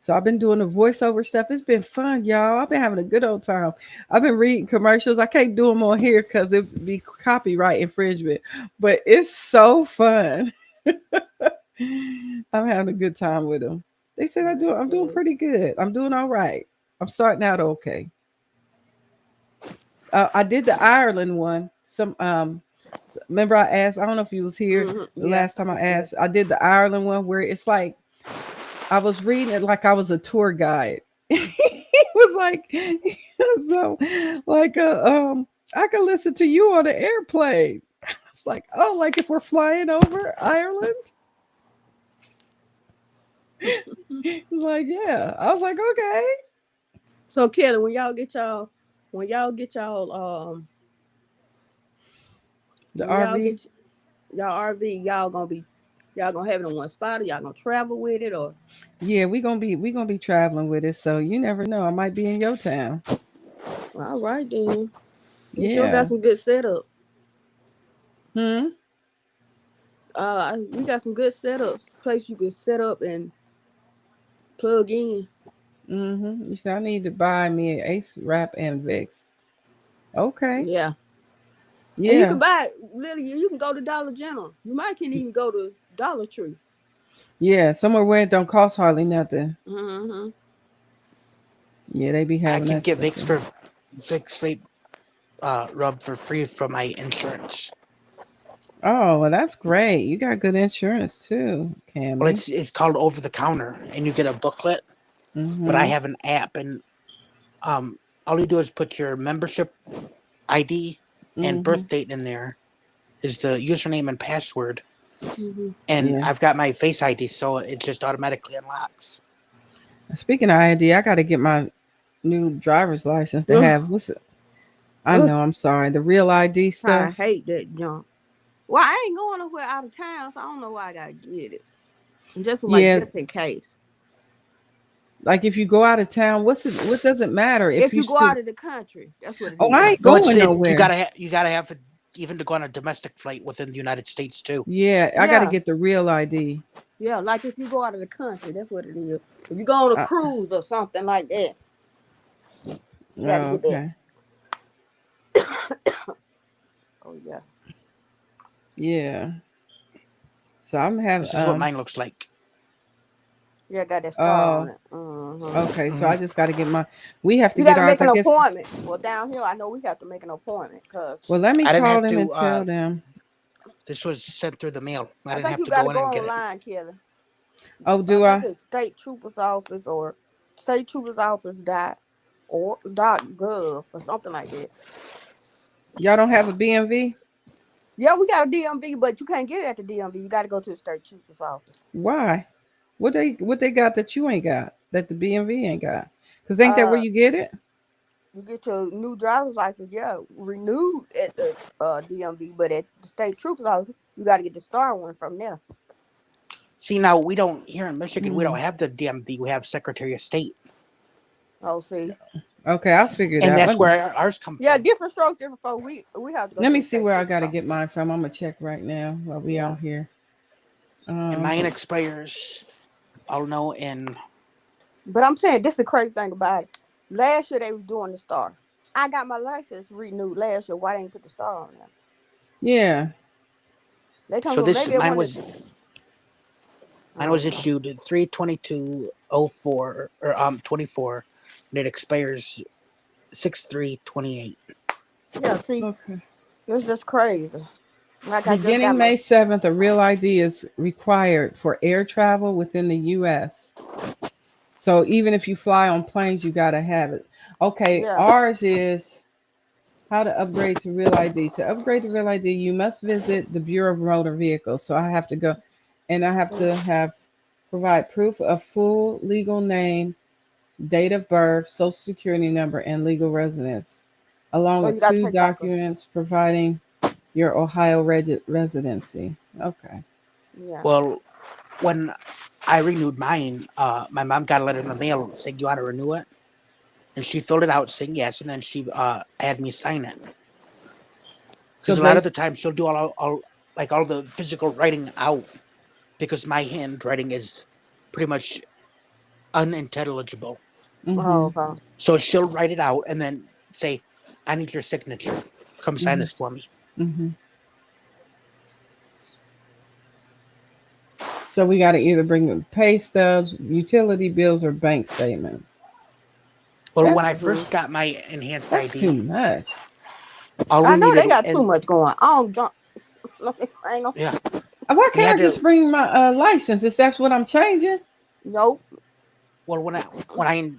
So I've been doing the voiceover stuff. It's been fun, y'all. I've been having a good old time. I've been reading commercials. I can't do them on here because it'd be copyright infringement. But it's so fun. I'm having a good time with them. They said I'm doing pretty good. I'm doing all right. I'm starting out okay. I did the Ireland one. Remember I asked. I don't know if you was here the Yeah. last time I asked. I did the Ireland one where it's like I was reading it like I was a tour guide. He was like, so like I can listen to you on the airplane. It's like, oh, like if we're flying over Ireland. He's like, yeah. I was like, okay. So Kelly, The when y'all RV. get y'all RV, y'all gonna have it in one spot, or y'all gonna travel with it, or Yeah, we gonna be traveling with it. So you never know. I might be in your town. all right then. You sure got Yeah. some good setups. Hmm. We got some good setups. Place you can set up and plug in. Mm-hmm. You said I need to buy me an Ace Wrap and Vix. Okay. Yeah. And you Yeah. can buy literally. You can go to Dollar General. You might can even go to Dollar Tree. Yeah. Somewhere where it don't cost hardly nothing. Mm-hmm. Yeah, they be I having can that get stuff Vicks there. for Vicks vape rub for free from my insurance. Oh, well, that's great. You got good insurance too, Well, Cammy. it's called over the counter, and you get a booklet. But I Mm-hmm. have an app, and um, all you do is put your membership ID and Mm-hmm. birth date in there. Is the username and password, Mm-hmm. and Yeah. I've got my Face ID, so it just automatically unlocks. Speaking of ID, I got to get my new driver's license to Ugh, have. What's it? I ugh, know. I'm sorry. The real ID I stuff. hate that junk. Well, I ain't going nowhere out of town, so I don't know why I gotta get it. Yeah. Just in case. Like if you go out of town, what's it? What does it matter if If you you go still? out of the country, that's what it Oh, I is. ain't No, it's going it. nowhere. You gotta have it even to go on a domestic flight within the United States too. Yeah, I got to Yeah, get the real ID. yeah. Like if you go out of the country, that's what it is. If you go on a Uh, cruise or something like that, you gotta oh, get that. okay. Oh yeah. Yeah. So I'm having This is what mine looks like. Yeah, got that star Oh, on it. okay. So I Mhm. just got to get my. We have to You get gotta make ours. I an guess. appointment. Well, down here, I know we have to make an appointment because Well, let me I didn't call have them and to. tell them. This was sent through the mail. I I didn't think have you to gotta go in go and get it. online, Kelly. Oh, I do think I? it's state trooper's office or state trooper's office dot gov or something like that. Y'all don't have a BMV? Yeah, we got a DMV, but you can't get it at the DMV. You got to go to the state trooper's office. Why? What they got that you ain't got that the BMV ain't got? Cause ain't that where Uh, you get it? you get your new driver's license, yeah, renewed at the DMV, but at the state trooper's office, you got to get the star one from there. See, now we don't here in Michigan. We Hmm. don't have the DMV. We have Secretary of State, Oh, see, Okay, I'll figure it and out. that's where ours come yeah, from. different stroke, different folk. We have to go Let to me the see state where I trooper's got to office. get mine from. I'm gonna check right now while we Yeah, out here. And mine expires. I'll know in. but I'm saying this is the crazy thing about it. Last year they was doing the star. I got my license renewed last year. Why they didn't put the star on there? Yeah. They told So me well, this maybe they mine wanted. was I mine was don't know. issued 3/22/04 or 24, and it expires 6/3/28. Yeah, see, Okay. it's just crazy. Like I just got Beginning my May 7th, a real ID is required for air travel within the US. So even if you fly on planes, you got to have it. Okay, yeah. ours is how to upgrade to real ID. To upgrade to real ID, you must visit the Bureau of Motor Vehicles. So I have to go and I have Mm. to have provide proof of full legal name, date of birth, social security number, and legal residence, along So with you gotta two take like a documents providing your Ohio residency. Okay. yeah. Well, when I renewed mine, my mom got a letter in the mail saying you ought to renew it, and she filled it out saying yes, and then she had me sign it So because a lot of the base. time she'll do all like all the physical writing out because my handwriting is pretty much unintelligible. Oh, Mm-hmm. okay. So she'll write it out and then say, "I need your signature. Come sign Mm-hmm. this for me." Mm-hmm. So we got to either bring pay stubs, utility bills, or bank statements. Well, when I That's Hmm. first got my enhanced that's too ID, much. all I we know needed they got too and much going on. Don't I ain't gonna, yeah, Why we can't had I just to. bring my license if that's what I'm changing? nope. Well, when I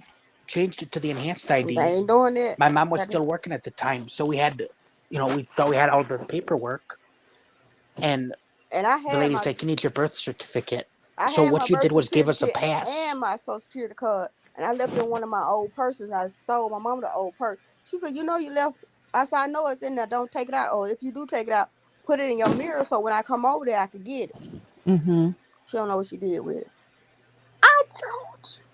changed it to the enhanced They ID, ain't doing it. my mom was Got to- still working at the time, so we had to, we thought we had all the paperwork, and And I the had lady's my like, "You need your birth certificate." I So had my what you did birth was give us a certificate pass. and my social security card, and I left it in one of my old purses. I sold my mom the old purse. She said, "You know, you left." I said, "I know it's in there. Don't take it out. Or if you do take it out, put it in your mirror so when I come over there, I can get it." Mm-hmm. She don't know what she did with it. I told you.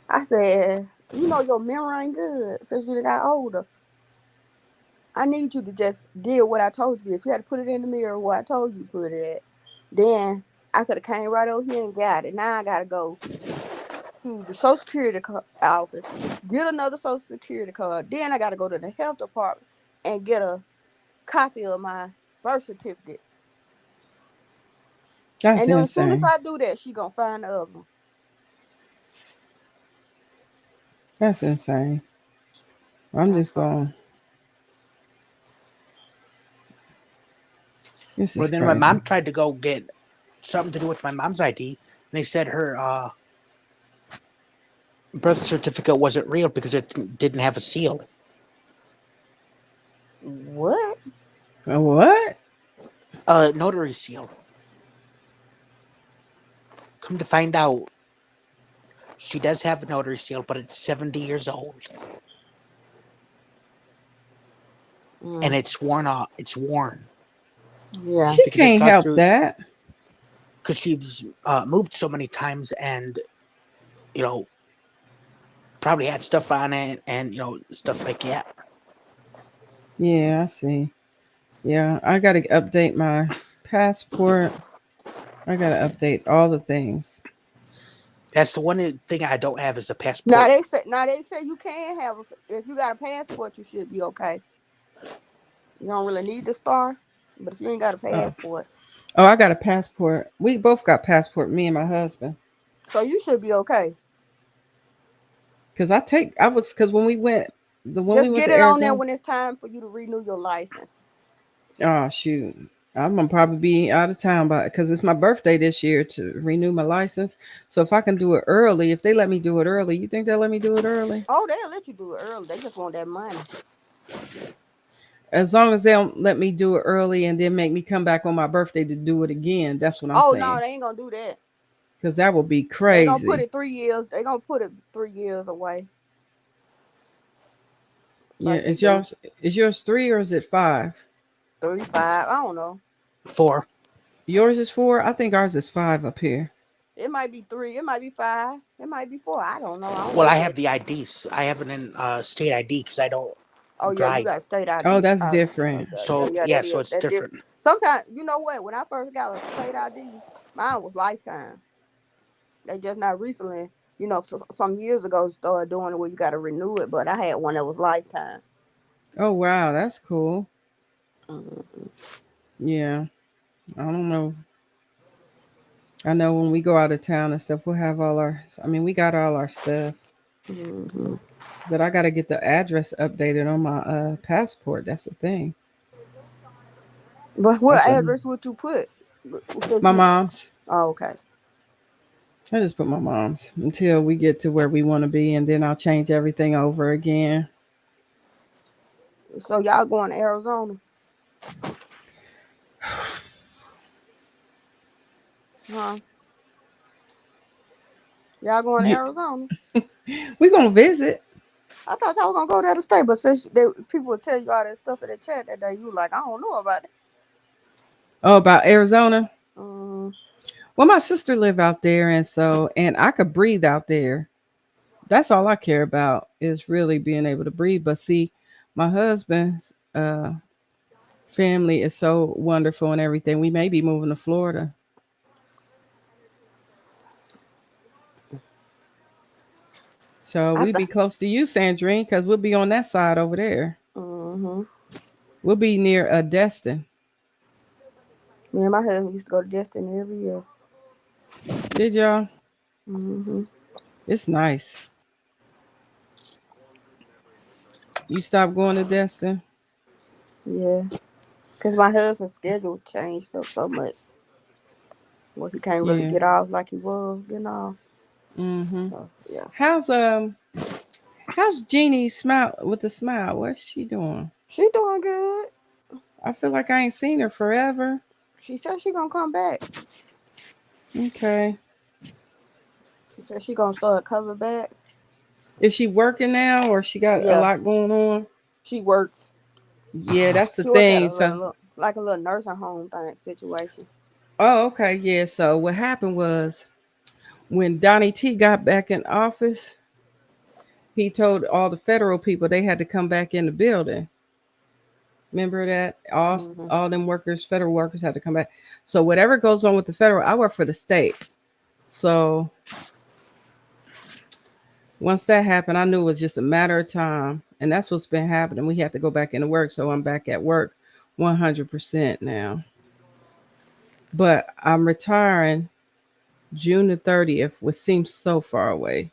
I said, "You know, your memory ain't good since you got older. I need you to just did what I told you. If you had to put it in the mirror where I told you to put it at, then I could have came right over here and got it. Now I gotta go to the Social Security office, get another Social Security card. Then I got to go to the health department and get a copy of my birth certificate. That's And then as soon as insane. I do that, she gonna find the other one. That's insane. I'm That's just crazy. going. This Well, is then my crazy. mom tried to go get something to do with my mom's ID, and they said her birth certificate wasn't real because it didn't have a seal, What? A what? a notary seal. Come to find out, she does have a notary seal, but it's 70 years old and Mm, it's worn off. It's worn yeah. She because it's can't gone help through that. because she's moved so many times and you know probably had stuff on it and stuff like that. Yeah, I see. Yeah, I got to update my passport. I got to update all the things. That's the one thing I don't have is a Now passport. they say you can have if you got a passport, you should be okay. You don't really need the star, but if you ain't got a Oh, passport, oh, I got a passport. We both got passport. Me and my husband. so you should be okay. Because when we Just went get to it on there Arizona. when it's time for you to renew your license. Oh shoot. I'm gonna probably be out of town by because it's my birthday this year to renew my license. So if I can do it early, if they let me do it early, you think they'll let me do it early? Oh, they'll let you do it early. They just want that money. As long as they don't let me do it early and then make me come back on my birthday to do it again. That's what I'm Oh no, saying. they ain't gonna do that. Because that would be They gonna put crazy. it 3 years. They gonna put it 3 years away, Yeah, like they do. is yours 3 or is it 5? 35. I don't know. Four. Yours is 4. I think ours is 5 up here. It might be three. It might be five. It might be four. I don't know. I don't Well, I look at have it. the IDs. I have it in state ID because I don't Oh yeah, you drive. got state Oh, ID. that's different. Yeah, So yeah, yeah, that so is it's that different. different. Sometimes you know what? When I first got a state ID, mine was lifetime. They just not recently, some years ago started doing it where you got to renew it. But I had one that was lifetime. Oh wow, that's cool. Mm-hmm. Yeah, I don't know. I know when we go out of town and stuff, we'll have all our. I mean, we got all our stuff. Mm-hmm. But I got to get the address updated on my passport. That's the thing. But what That's a, address would you put? Since my you, mom's. oh, okay. I just put my mom's until we get to where we want to be, and then I'll change everything over again. So y'all going to Arizona? Huh? Y'all going to You, Arizona? we gonna visit. I thought y'all were gonna go there to stay, but since people would tell you all that stuff in the chat that day, you like, I don't know about it. Oh, about Arizona. Um, Well, my sister live out there, and I could breathe out there. That's all I care about is really being able to breathe. But see, my husband's family is so wonderful and everything. We may be moving to Florida, so I we'd thought. be close to you, Sandrine, because we'll be on that side over there. Mm-hmm. We'll be near Destin. Me and my husband used to go to Destin every year. Did y'all? Mm-hmm. It's nice. You stopped going to Destin? Yeah, cause my husband's schedule changed up so much, where he can't really Yeah. get off like he was getting off. Mm-hmm. So yeah, How's Jeannie smile with the smile? What's she doing? she doing good. I feel like I ain't seen her forever. She said she gonna come back. Okay. She said she gonna start coming back. Is she working now or she got a Yeah, lot going on? she works. Yeah, that's the She work at thing. a So, little like a little nursing home thing situation. oh, okay. Yeah. So, what happened was when Donnie T got back in office, he told all the federal people they had to come back in the building. Remember that? Hmm. All them workers, federal workers had to come back. So, whatever goes on with the federal, I work for the state. So, once that happened, I knew it was just a matter of time. And that's what's been happening. We have to go back into work. So, I'm back at work 100% now. But I'm retiring June the 30th, which seems so far away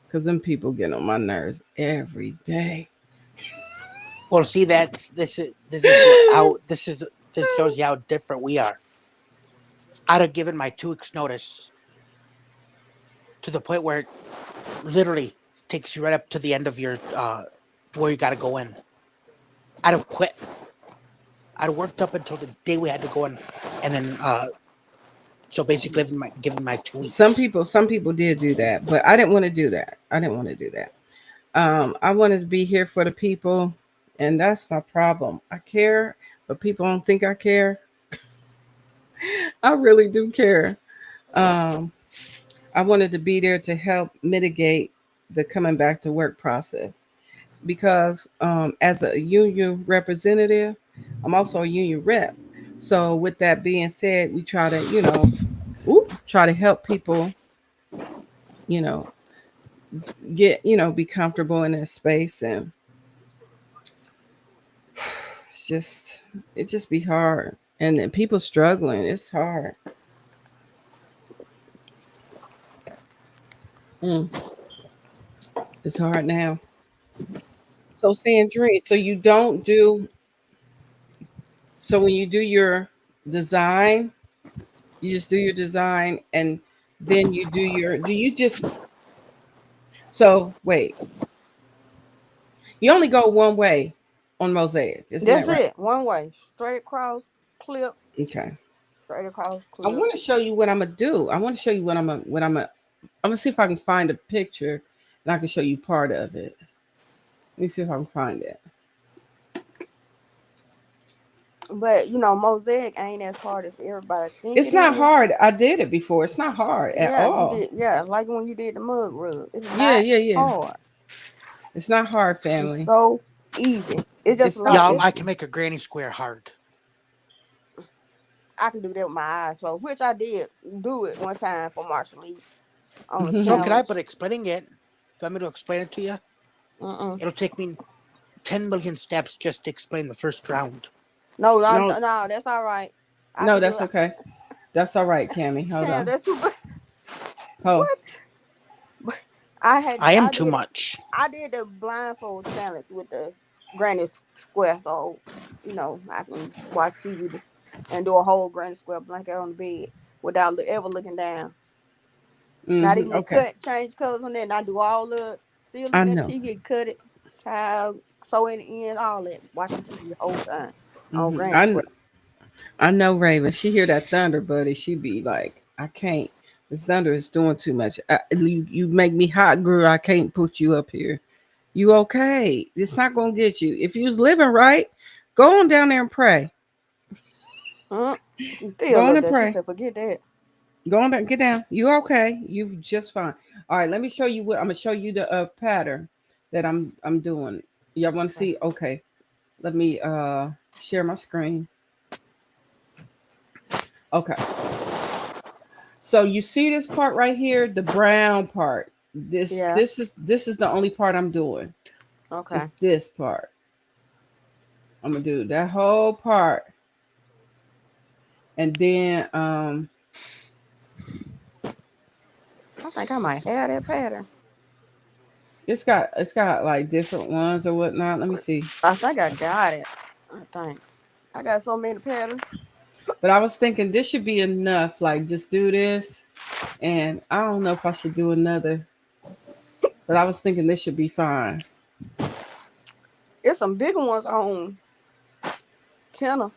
because them people get on my nerves every day. Well, see, this shows you how different we are. I'd have given my 2 weeks notice to the point where it literally takes you right up to the end of your where you got to go in. I'd have quit. I'd have worked up until the day we had to go in, and then so basically given my two Some weeks. people, some people did do that, but I didn't want to do that. I didn't want to do that. I wanted to be here for the people, and that's my problem. I care, but people don't think I care. I really do care. Um, I wanted to be there to help mitigate the coming back to work process because as a union representative, I'm also a union rep. So with that being said, we try to, try to help people, you know, get, be comfortable in their space, and it's just it just be hard. And then people struggling, it's hard. Mm, it's hard now. So Sandrine, so you don't do so when you do your design, you just do your design and then you do your do you just so wait, you only go one way on mosaic, isn't that That's right? it. One way, straight across, clip, Okay. straight across, I clip. want to show you what I'm gonna do. I want to show you I'm gonna see if I can find a picture and I can show you part of it. Let me see if I can find it. But mosaic ain't as hard as everybody think It's it not is. hard. I did it before. It's not hard at Yeah, you all. did. Yeah, like when you did the mug rug. It's Yeah, not yeah, yeah. hard. It's not hard, It's family. so easy. It's just a It's so lot. Y'all, It's I can easy. make a granny square hard. I can do that with my eyes closed, which I did do it one time for Marshall Lee on a So could I? challenge. But explaining it, if you want me to explain it to you, Mm-mm. it'll take me 10 million steps just to explain the first round. No, no, No, no, that's all right. I no, can do that's it. okay. That's all right, Cammy. Hold Damn, on. that's too much. Oh, What? I am I too did much. I did the blindfold challenge with the granny square, so I can watch TV and do a whole granny square blanket on the bed without ever looking down. Not even the Okay. cut, change colors on that. And I do all the still I looking at know. TV, cut it, try sew in the end, all that, watching TV the whole time on hmm granny I square. I know Raven. She hear that thunder, buddy. She be like, I can't. This thunder is doing too much. You make me hot, girl. I can't put you up here. You okay? It's not gonna get you. If you was living right, go on down there and pray. Mm. She Go still on up and there. She pray. said, "Forget that." Go on down. Get down. You okay? You just fine. All right. Let me show you what I'm gonna show you the pattern that I'm doing. Y'all want to Okay. see? Okay. Let me share my screen. Okay. So you see this part right here, the brown part. This Yeah. this is this is the only part I'm doing. Okay. Just this part. I'm gonna do that whole part, and then I think I might have that pattern. it's got like different ones or whatnot. Let me see. I think I got it. I think I got so many patterns. But I was thinking this should be enough. Like just do this, and I don't know if I should do another. But I was thinking this should be fine. It's some bigger ones on tenor,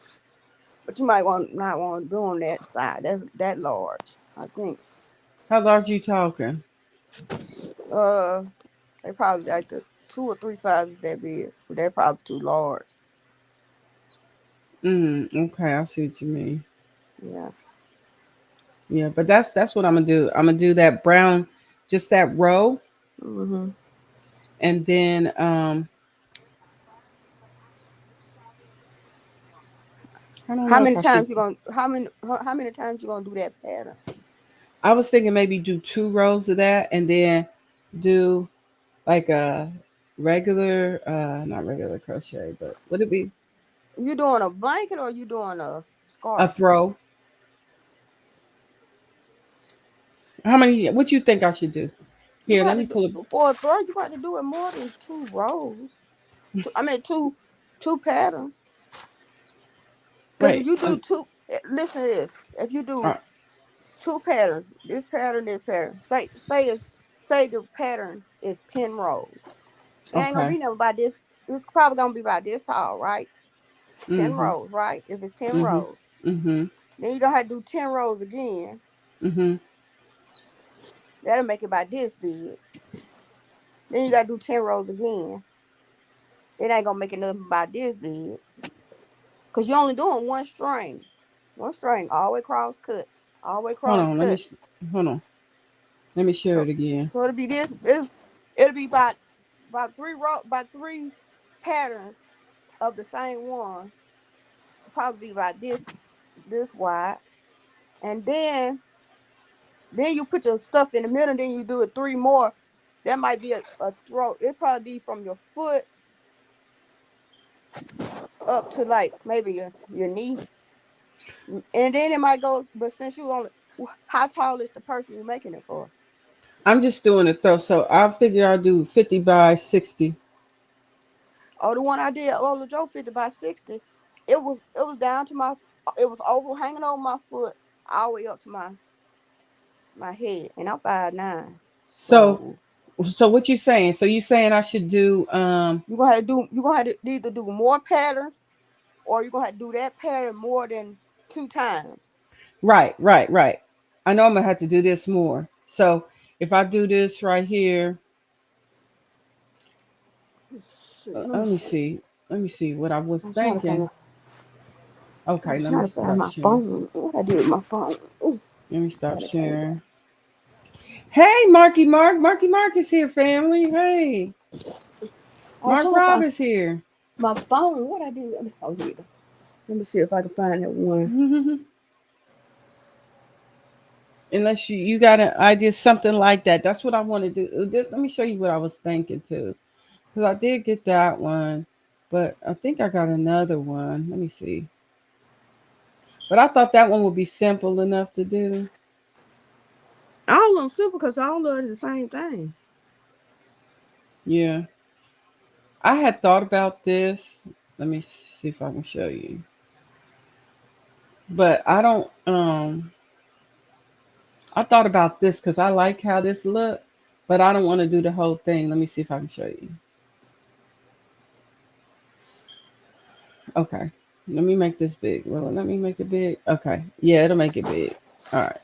but you might want not want to do on that side. That's that large. I think. How large you talking? Uh, they probably like the two or three sizes that big. They're probably too large. Okay, I see what you mean. Yeah. Yeah, but that's what I'm gonna do. I'm gonna do that brown, just that row, Mhm. and then I don't How know if many I should. times you gonna how many times you gonna do that pattern? I was thinking maybe do 2 rows of that, and then do like a regular, not regular crochet, but would it be You doing a blanket or you doing a a scarf? throw? How many? What you think I should do? You Here, got let to me do pull it. for a throw. You got to do it more than 2 rows. I mean two patterns. Because if Wait. you do two, listen to this. If you Uh, do two patterns, this pattern, this pattern. Say the pattern is 10 rows. It ain't gonna okay. be nothing about this. It's probably gonna be about this tall, right? Ten Mhm. rows, right? If it's ten Mhm. rows, Mhm. then you gonna have to do 10 rows again. Mhm. That'll make it about this big. Then you gotta do 10 rows again. It ain't gonna make it nothing about this big, cause you're only doing one string all the way across cut, all the way Hold across on. cut. Hold on. Let me share So it again. so it'll be this. It'll be about 3 row, about 3 patterns of the same one. Probably be about this wide, and then you put your stuff in the middle. And then you do it 3 more. That might be a throw. It probably be from your foot up to like maybe your knee, and then it might go. But since you only, how tall is the person you're making it for? I'm just doing a throw, so I'll figure I'll do 50 by 60. Oh, the one I did, Lola Joe 50 by 60. It was down to my. It was over hanging over my foot all the way up to my head, and I'm 5'9". So, So so what you saying? So you saying I should do you gonna have to either do more patterns or you're gonna have to do that pattern more than 2 times. right. I know I'm gonna have to do this more. So if I do this right here, Let's see. Let me let me see. see. Let me see what I was I'm trying to find. thinking. Okay, I'm let me trying to find stop my sharing. phone. What I did with my phone? Ooh, Let me stop got it right there. sharing. Hey, Marky Mark. Marky Mark is here, family. Hey, I was Mark trying to Rob find is here. my phone. What I did? Oh, here. Let me see if I can find that one. Unless you got an idea, something like that. That's what I want to do. Let me show you what I was thinking too, because I did get that one, but I think I got another one. Let me see. But I thought that one would be simple enough to do. All of them simple because all of it is the same thing. Yeah. I had thought about this. Let me see if I can show you. But I don't I thought about this because I like how this look, but I don't want to do the whole thing. Let me see if I can show you. Okay. Let me make this big. Well, let me make it big. Okay. Yeah, it'll make it big. All right.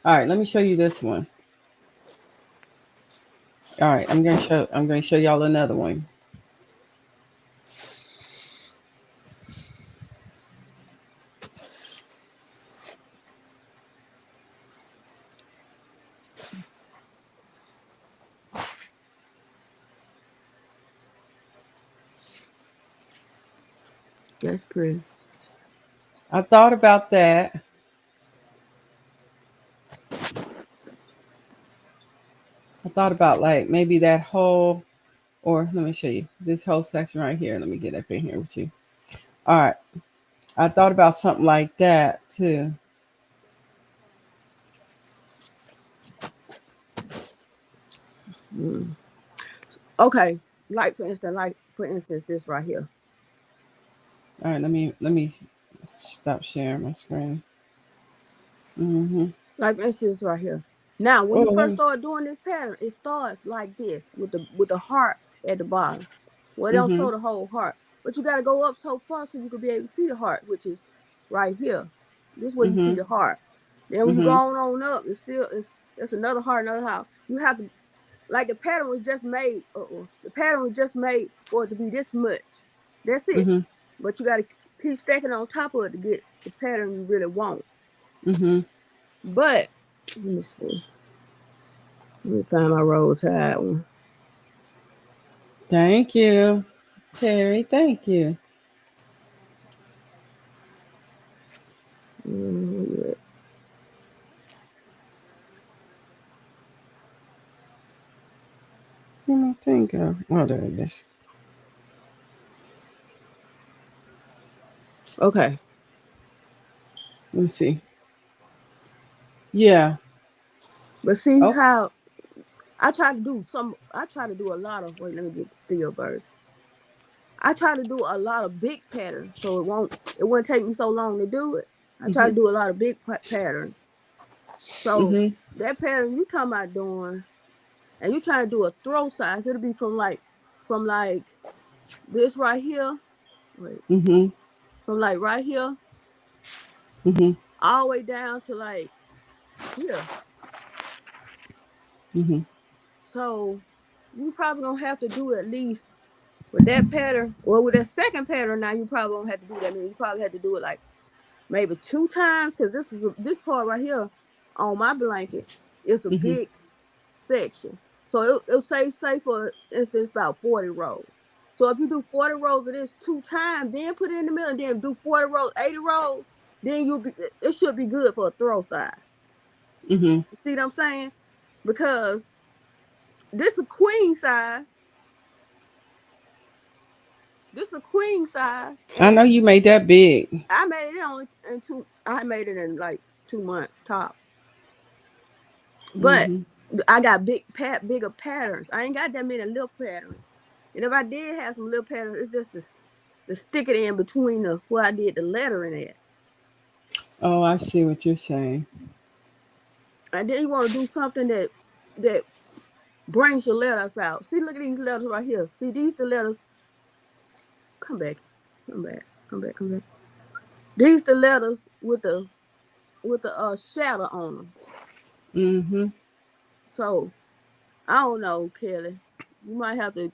All right, let me show you this one. All right, I'm going to show y'all another one. That's pretty. I thought about that. I thought about like maybe that whole, or let me show you this whole section right here. Let me get up in here with you. All right. I thought about something like that too. Mm. Okay, like for instance, this right here. All right, let me stop sharing my screen. Mhm. Like for instance, right here. Now, when Oh, you first start doing this pattern, it starts like this with the heart at the bottom. Well, it don't show Mhm. the whole heart, but you got to go up so far so you can be able to see the heart, which is right here. This is where you see Mhm. the heart. Then when you go Mhm. on up, it's there's another heart, another heart. You have to like the pattern was just made. The pattern was just made for it to be this much. That's it. Mhm. But you got to keep stacking on top of it to get the pattern you really want. Mhm. But let me see. Let me find my roll tide one. Thank you, Terry. Thank you. Mm, Thank you. Oh, there it is. okay. Let me see. Yeah. But see Oh. how I try to do a lot of wait, let me get the steel version. I try to do a lot of big patterns so it won't take me so long to do it. I try to Mhm. do a lot of big patterns. So Mhm. that pattern you talking about doing and you trying to do a throw size, it'll be from like this right here. Wait, Mhm. from like right here Mhm. all the way down to like here. Mhm. So you probably gonna have to do at least with that pattern. Well, with that second pattern, now you probably don't have to do that. I mean, you probably have to do it like maybe 2 times because this part right here on my blanket is a Mhm. big section. So it'll say for instance about 40 rows. So if you do 40 rows of this 2 times, then put it in the middle, and then do 40 rows, 80 rows, then it should be good for a throw size. Mhm. You see what I'm saying? Because this a queen size. This a queen size, I and know you made that big. I made it only in two. I made it in like 2 months tops. But Mhm. I got bigger patterns. I ain't got that many little patterns. And if I did have some little patterns, it's just to stick it in between the where I did the lettering at. Oh, I see what you're saying. And then you want to do something that brings your letters out. See, look at these letters right here. See, these the letters. Come back, come back, come back, come back. These the letters with the shadow on them. Mhm. So I don't know, Kelly. You might have to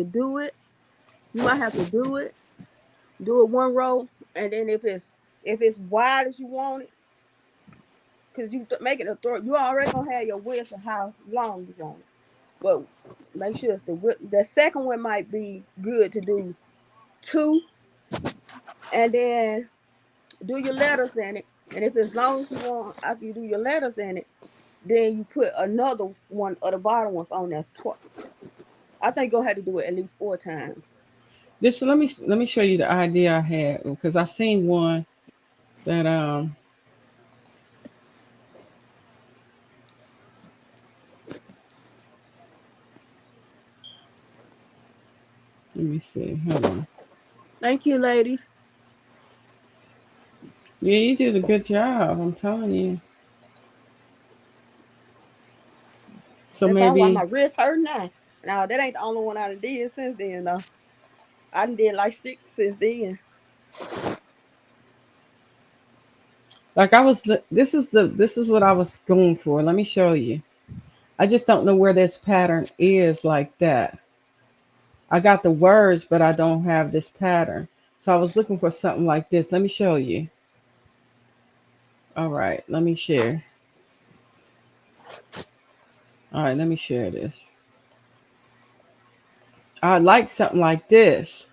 do it. You might have to do it. Do it one row, and then if it's wide as you want it, because you make it a throw, you already gonna have your width of how long you want it. But make sure it's the width. The second one might be good to do two, and then do your letters in it. And if it's long as you want, after you do your letters in it, then you put another one of the bottom ones on there. I think you're gonna have to do it at least 4 times. This let me show you the idea I had because I seen one. that let me see. Hold on. Thank you, ladies. Yeah, you did a good job. I'm telling you. So That's probably why my maybe wrist hurt now. Now that ain't the only one I done did since then though. I done did like 6 since then. like this is what I was going for. Let me show you. I just don't know where this pattern is like that. I got the words, but I don't have this pattern. So I was looking for something like this. Let me show you. All right, let me share. All right, let me share this. I like something like this.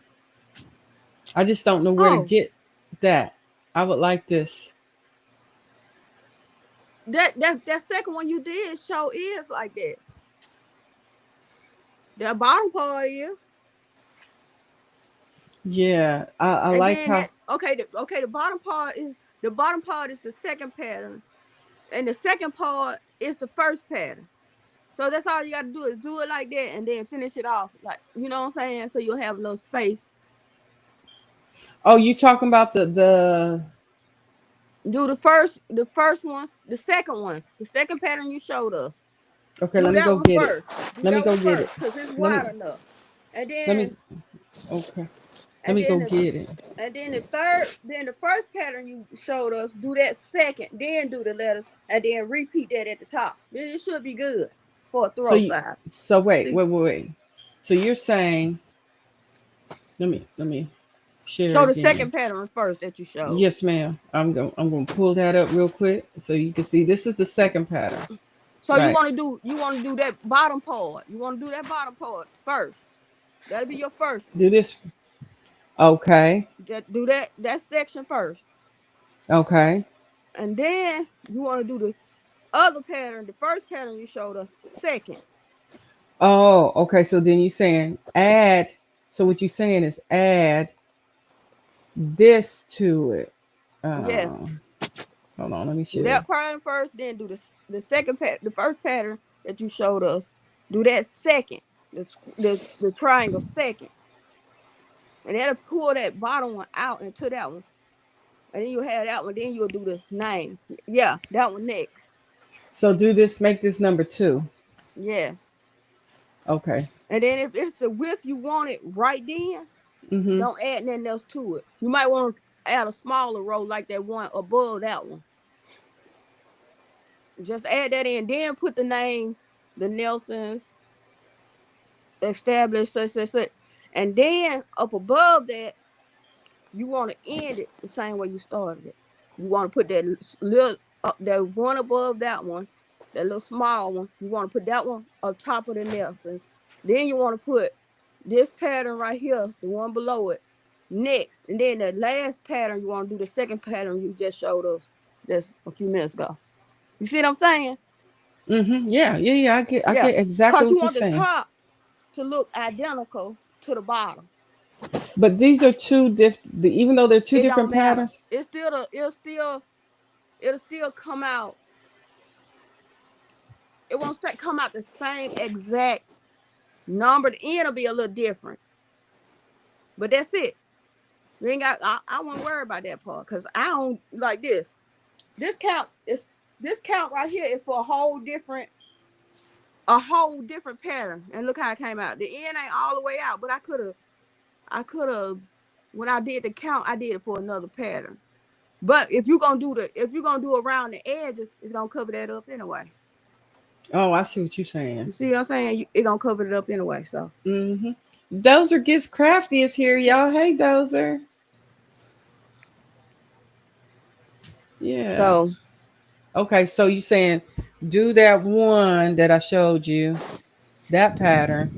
I just don't know where to Oh, get that. I would like this. that second one you did show is like that. The bottom part is. Yeah, I And like then how. that the bottom part is the second pattern. And the second part is the first pattern. So that's all you gotta do is do it like that and then finish it off. Like you know what I'm saying? So you'll have a little space. Oh, you talking about the? Do the first one, the second pattern you showed us. Okay, Do let me that go one get it. first. Do Let me that go one get it. first, because it's Let me wide enough. And let me. then Okay, let and me go then the get it. and then the first pattern you showed us, do that second, then do the letters, and then repeat that at the top. Then it should be good for a So throw you. side. So wait, See, wait, wait, wait. So you're saying? Let me share show the again. second pattern first that you showed. Yes, ma'am. I'm gonna pull that up real quick so you can see. This is the second pattern, So right? you want to do that bottom part. You want to do that bottom part first. That'll be your first one. Do this. Okay. Just do that section first, Okay. and then you want to do the other pattern, the first pattern you showed us second. Oh, okay. So then you saying add. So what you saying is add this to it. Yes, Um, hold on. Let me do share. that pattern first, then do the second the first pattern that you showed us. Do that second, the triangle second, and that'll pull that bottom one out into that one, and then you have that one. Then you'll do the name. Yeah, that one next. So do this. Make this number two. Yes, Okay. and then if it's the width you want it right then, Mhm. don't add nothing else to it. You might want to add a smaller row like that one above that one. Just add that in, then put the name, the Nelsons, established such, and then up above that, you want to end it the same way you started it. You want to put that little up that one above that one, that little small one. You want to put that one up top of the Nelsons. Then you want to put this pattern right here, the one below it, next, and then the last pattern you want to do the second pattern you just showed us just a few minutes ago. You see what I'm saying? Mhm. Yeah. Yeah. Yeah. I Yeah, get exactly because you what you're want the saying. top to look identical to the bottom. But these are two different. Even though they're two It don't different matter. patterns. It'll still come out. It won't come out the same exact number. The end will be a little different, but that's it. You ain't got. I won't worry about that part because I don't like this. This count is this count right here is for a whole different pattern. And look how it came out. The end ain't all the way out, but I could have when I did the count, I did it for another pattern. But if you're gonna do around the edges, it's gonna cover that up anyway. Oh, I see what you're saying. You see what I'm saying? It gonna cover it up anyway. So Mhm. Dozer gets crafty is here, y'all. Hey, Dozer. Yeah. so Okay, so you saying do that one that I showed you, that pattern.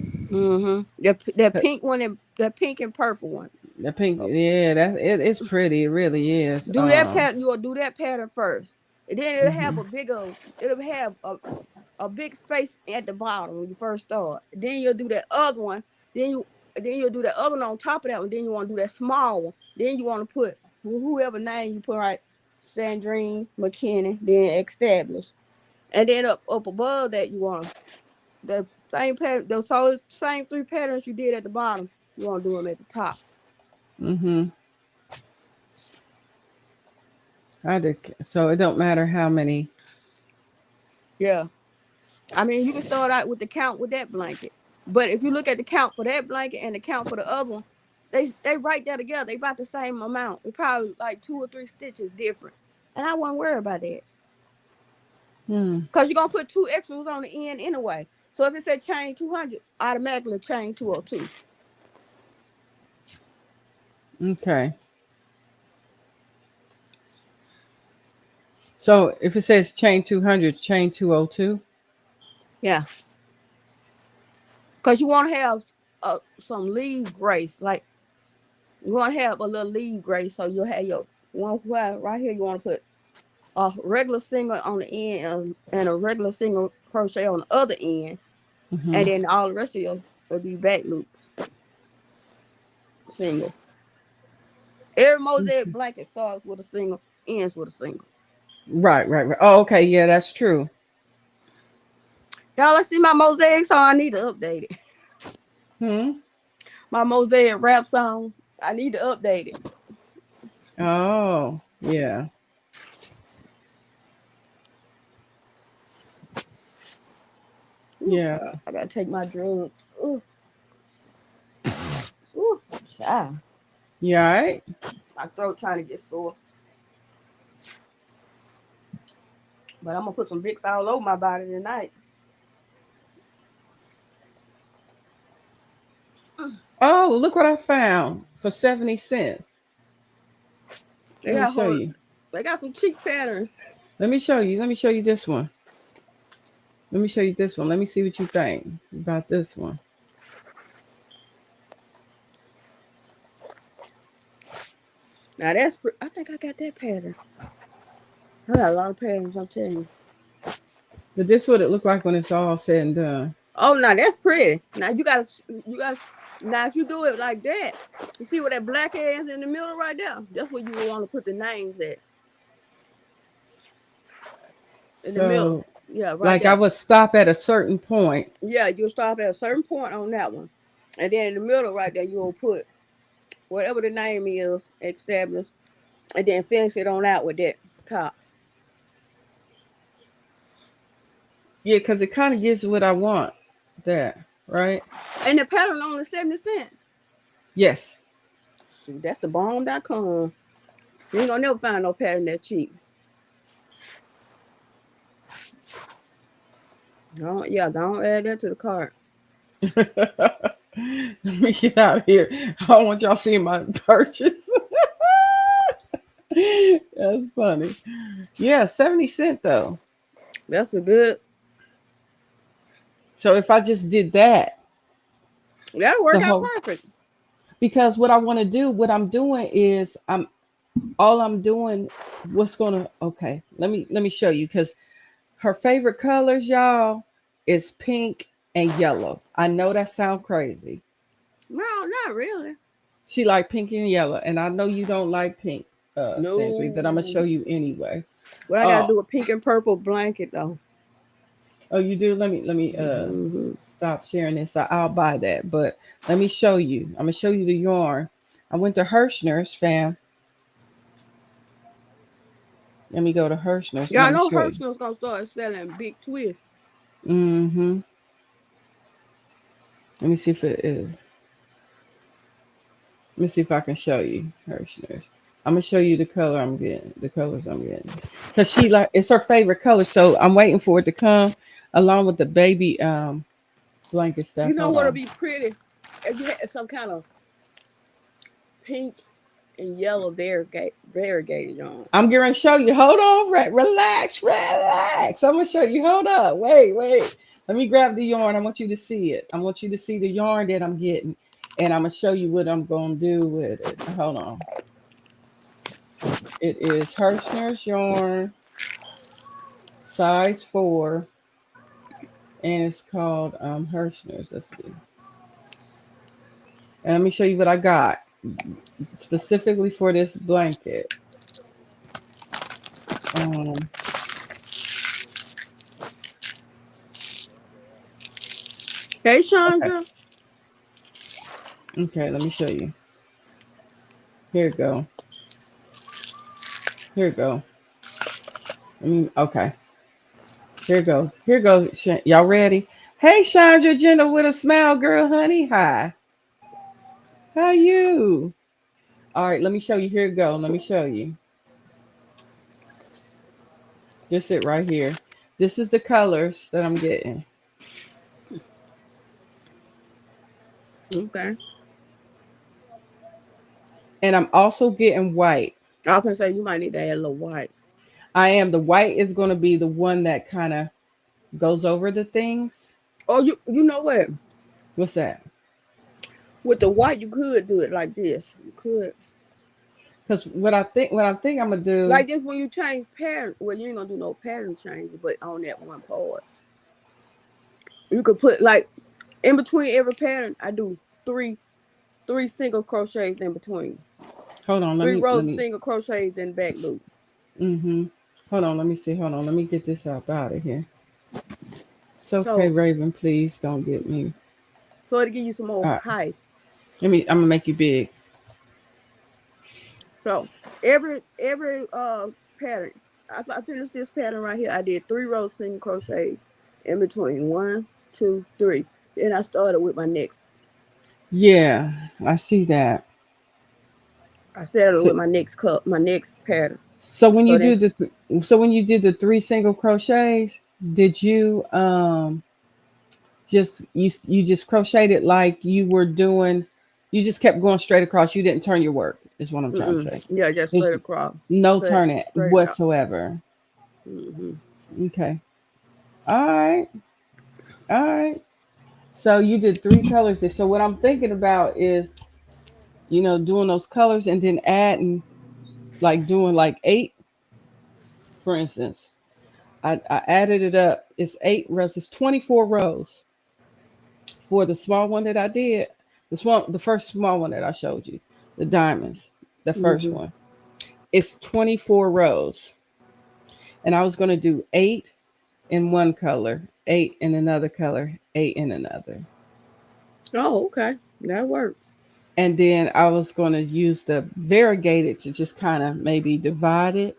that pink one and the pink and purple one. The pink, yeah, it's pretty. It really is. Do that pattern. You will do that pattern first, and then it'll have Mhm. a bigger. It'll have a big space at the bottom when you first start. Then you'll do that other one. Then you then you'll do that other one on top of that one. Then you want to do that small one. Then you want to put whoever name you put right. Sandrine, McKinney, then Establish. And then up above that, you want the same pattern, the same 3 patterns you did at the bottom. You want to do them at the top. Mm-hmm. So it don't matter how many. Yeah. I mean, you can start out with the count with that blanket. But if you look at the count for that blanket and the count for the other one, they right there together. They about the same amount. It probably like 2 or 3 stitches different. And I wouldn't worry about that. Hmm. Because you're going to put 2 extras on the end anyway. So if it said chain 200, automatically chain 202. Okay. So if it says chain 200, chain 202. Yeah. Because you want to have some leaf grace. Like, you want to have a little leaf grace. So you'll have your one right here. You want to put a regular single on the end and a regular single crochet on the other end. Mm-hmm. And then all the rest of your will be back loops. Single. Every mosaic blanket starts with a single, ends with a single. Right. Oh, okay. Yeah, that's true. Y'all, let's see my mosaic song. I need to update it. Hmm. My mosaic rap song. I need to update it. Oh, yeah. Yeah. I gotta take my drugs. Ooh. Ooh. Child. You all right? My throat trying to get sore. But I'm gonna put some Vicks all over my body tonight. Oh, look what I found for 70 cents. Let me show you. They got some cheap patterns. Let me show you. Let me show you this one. Let me show you this one. Let me see what you think about this one. Now that's, I think I got that pattern. I got a lot of patterns, I'm telling you. But this is what it looked like when it's all said and done. Oh, now that's pretty. Now you gotta, now if you do it like that, you see where that black is in the middle right there? That's where you want to put the names at. In the middle. Yeah, right like there. I would stop at a certain point. Yeah, you'll stop at a certain point on that one. And then in the middle right there, you'll put whatever the name is, established, and then finish it on out with that top. Yeah, because it kind of gives what I want. That, right? And the pattern only 70 cents. Yes. Shoot, that's the bomb.com. You ain't gonna never find no pattern that cheap. Don't add that to the cart. Let me get out of here. I don't want y'all seeing my purchase. That's funny. Yeah, 70 cents though. That's a good. So if I just did that, That'll work out perfect. Because what I want to do, what I'm doing is I'm doing what's gonna okay. Let me show you because her favorite colors, y'all, is pink and yellow. I know that sounds crazy. No, not really. She like pink and yellow, and I know you don't like pink, No. Sandry, but I'm gonna show you anyway. But I gotta do a pink and purple blanket though. Oh, you do? Let me stop sharing this. I'll buy that. But let me show you. I'm gonna show you the yarn. I went to Herrschners, fam. Let me go to Herrschners. Yeah, I know Herrschners gonna start selling big twists. Mm-hmm. Let me see if it is. Let me see if I can show you Herrschners. I'm gonna show you the color I'm getting, the colors I'm getting, because she like it's her favorite color. So I'm waiting for it to come along with the baby blanket stuff. You know what'll be pretty if you had some kind of pink and yellow variegated on. I'm going to show you. Hold on, relax. I'm gonna show you. Hold up, wait. Let me grab the yarn. I want you to see it. I want you to see the yarn that I'm getting, and I'm gonna show you what I'm gonna do with it. Hold on. It is Herrschners yarn, size 4, and it's called Herrschners. Let's see. And let me show you what I got specifically for this blanket. Um, Hey, okay. Chandra. Okay, let me show you. Here it go. Here it go. Okay. Here it goes. Here it goes. Y'all ready? Hey, Chandra Jenna with a smile, girl, honey. Hi. How you? All right, let me show you. Here it go. Let me show you. This it right here. This is the colors that I'm getting. Okay. And I'm also getting white. I was gonna say you might need to add a little white. I am. The white is going to be the one that kind of goes over the things. Oh, you know what? What's that? With the white, you could do it like this. You could Because what I think I'm gonna do. like this when you change pattern. Well, you ain't gonna do no pattern change, but on that one part, you could put like in between every pattern. I do three single crochets in between. Hold on. Let Three me. Let rows of me. single crochets in back loop. Mm-hmm. Hold on. Let me see. Hold on. Let me get this up out of here. It's okay, So Raven. Please don't get me. so it'll give you some more All right. height. I'm gonna make you big. So every pattern. I finished this pattern right here. I did 3 rows single crochet in between. 1, 2, 3. Then I started with my next. Yeah, I see that. I started So, with my next cut, my next pattern. so when So you then do so when you did the 3 single crochets, did you you just crocheted like you were doing? You just kept going straight across. You didn't turn your work. Is what I'm trying to say. yeah, just There's straight across, no turning straight across. whatsoever. Mm-hmm. Okay. All right. All right. So you did 3 colors there. So what I'm thinking about is, doing those colors and then adding, like doing like 8, for instance. I added it up. It's 8 rows. It's 24 rows for the small one that I did. The first small one that I showed you, the diamonds, the first Mm-hmm. one. It's 24 rows. And I was going to do 8 in one color, 8 in another color, 8 in another. Oh, okay, that worked. And then I was going to use the variegated to just kind of maybe divide it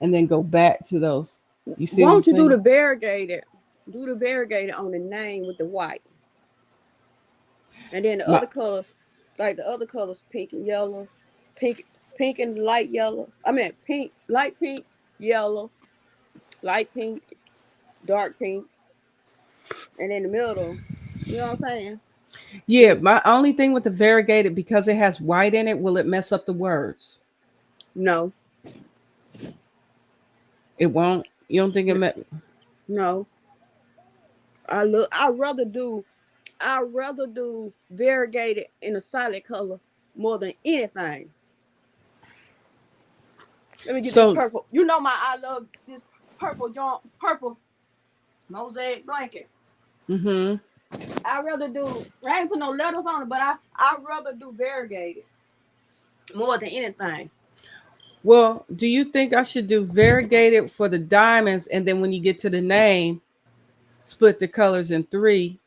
and then go back to those. You see what I'm Won't you do saying? the variegated? Do the variegated on the name with the white, and then the My, other colors, like the other colors, pink and yellow, pink, pink and light yellow. I mean, pink, yellow, light pink, dark pink, and in the middle. You know what I'm saying? yeah, Pink. my only thing with the variegated, because it has white in it, will it mess up the words? No, It won't. You don't think it? no. I look. I rather do variegated in a solid color more than anything. Let me get this So, purple. You know I love this purple mosaic blanket. mm-hmm. I rather do. I ain't put no letters on it, but I rather do variegated more than anything. Well, do you think I should do variegated for the diamonds, and then when you get to the name, split the colors in 3?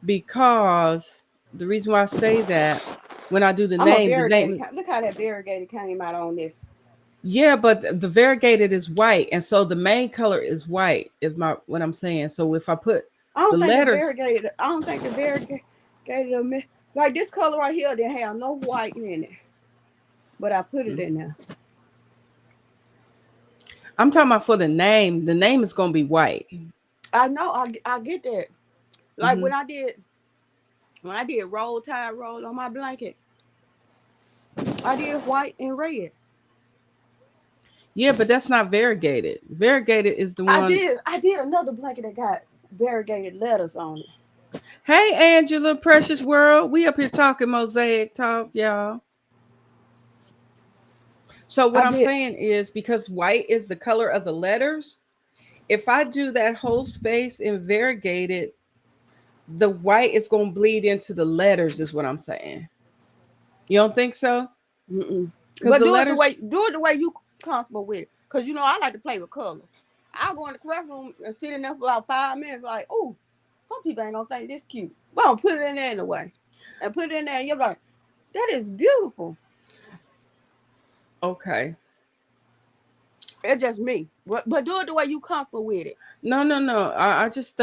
Because the reason why I say that, when I do the I'm a name, variegated. Look how that variegated came out on this. yeah, but the variegated is white, and so the main color is white. Is my what I'm saying. So if I put I the don't think the letters, variegated. I don't think the variegated. Like this color right here didn't have no white in it, but I put it in there. I'm talking about for the name. The name is gonna be white. I know. I get that. Like Hmm. when I did roll tide roll on my blanket, I did white and red. Yeah, but that's not variegated. Variegated is the one. I did another blanket that got variegated letters on it. Hey, Angela, precious world. We up here talking mosaic talk, y'all. So what I I'm did. saying is, because white is the color of the letters, if I do that whole space in variegated, the white is going to bleed into the letters, is what I'm saying. You don't think so? Mm-mm. Because But the do it the way letters, do it the way you comfortable with it. Cause you know I like to play with colors. I'll go in the craft room and sit in there for about 5 minutes, like, oh, some people ain't gonna think this cute. But I'll put it in there anyway. And put it in there and you're like, that is beautiful. Okay. It's just me. But do it the way you comfortable with it. No, no, no. I just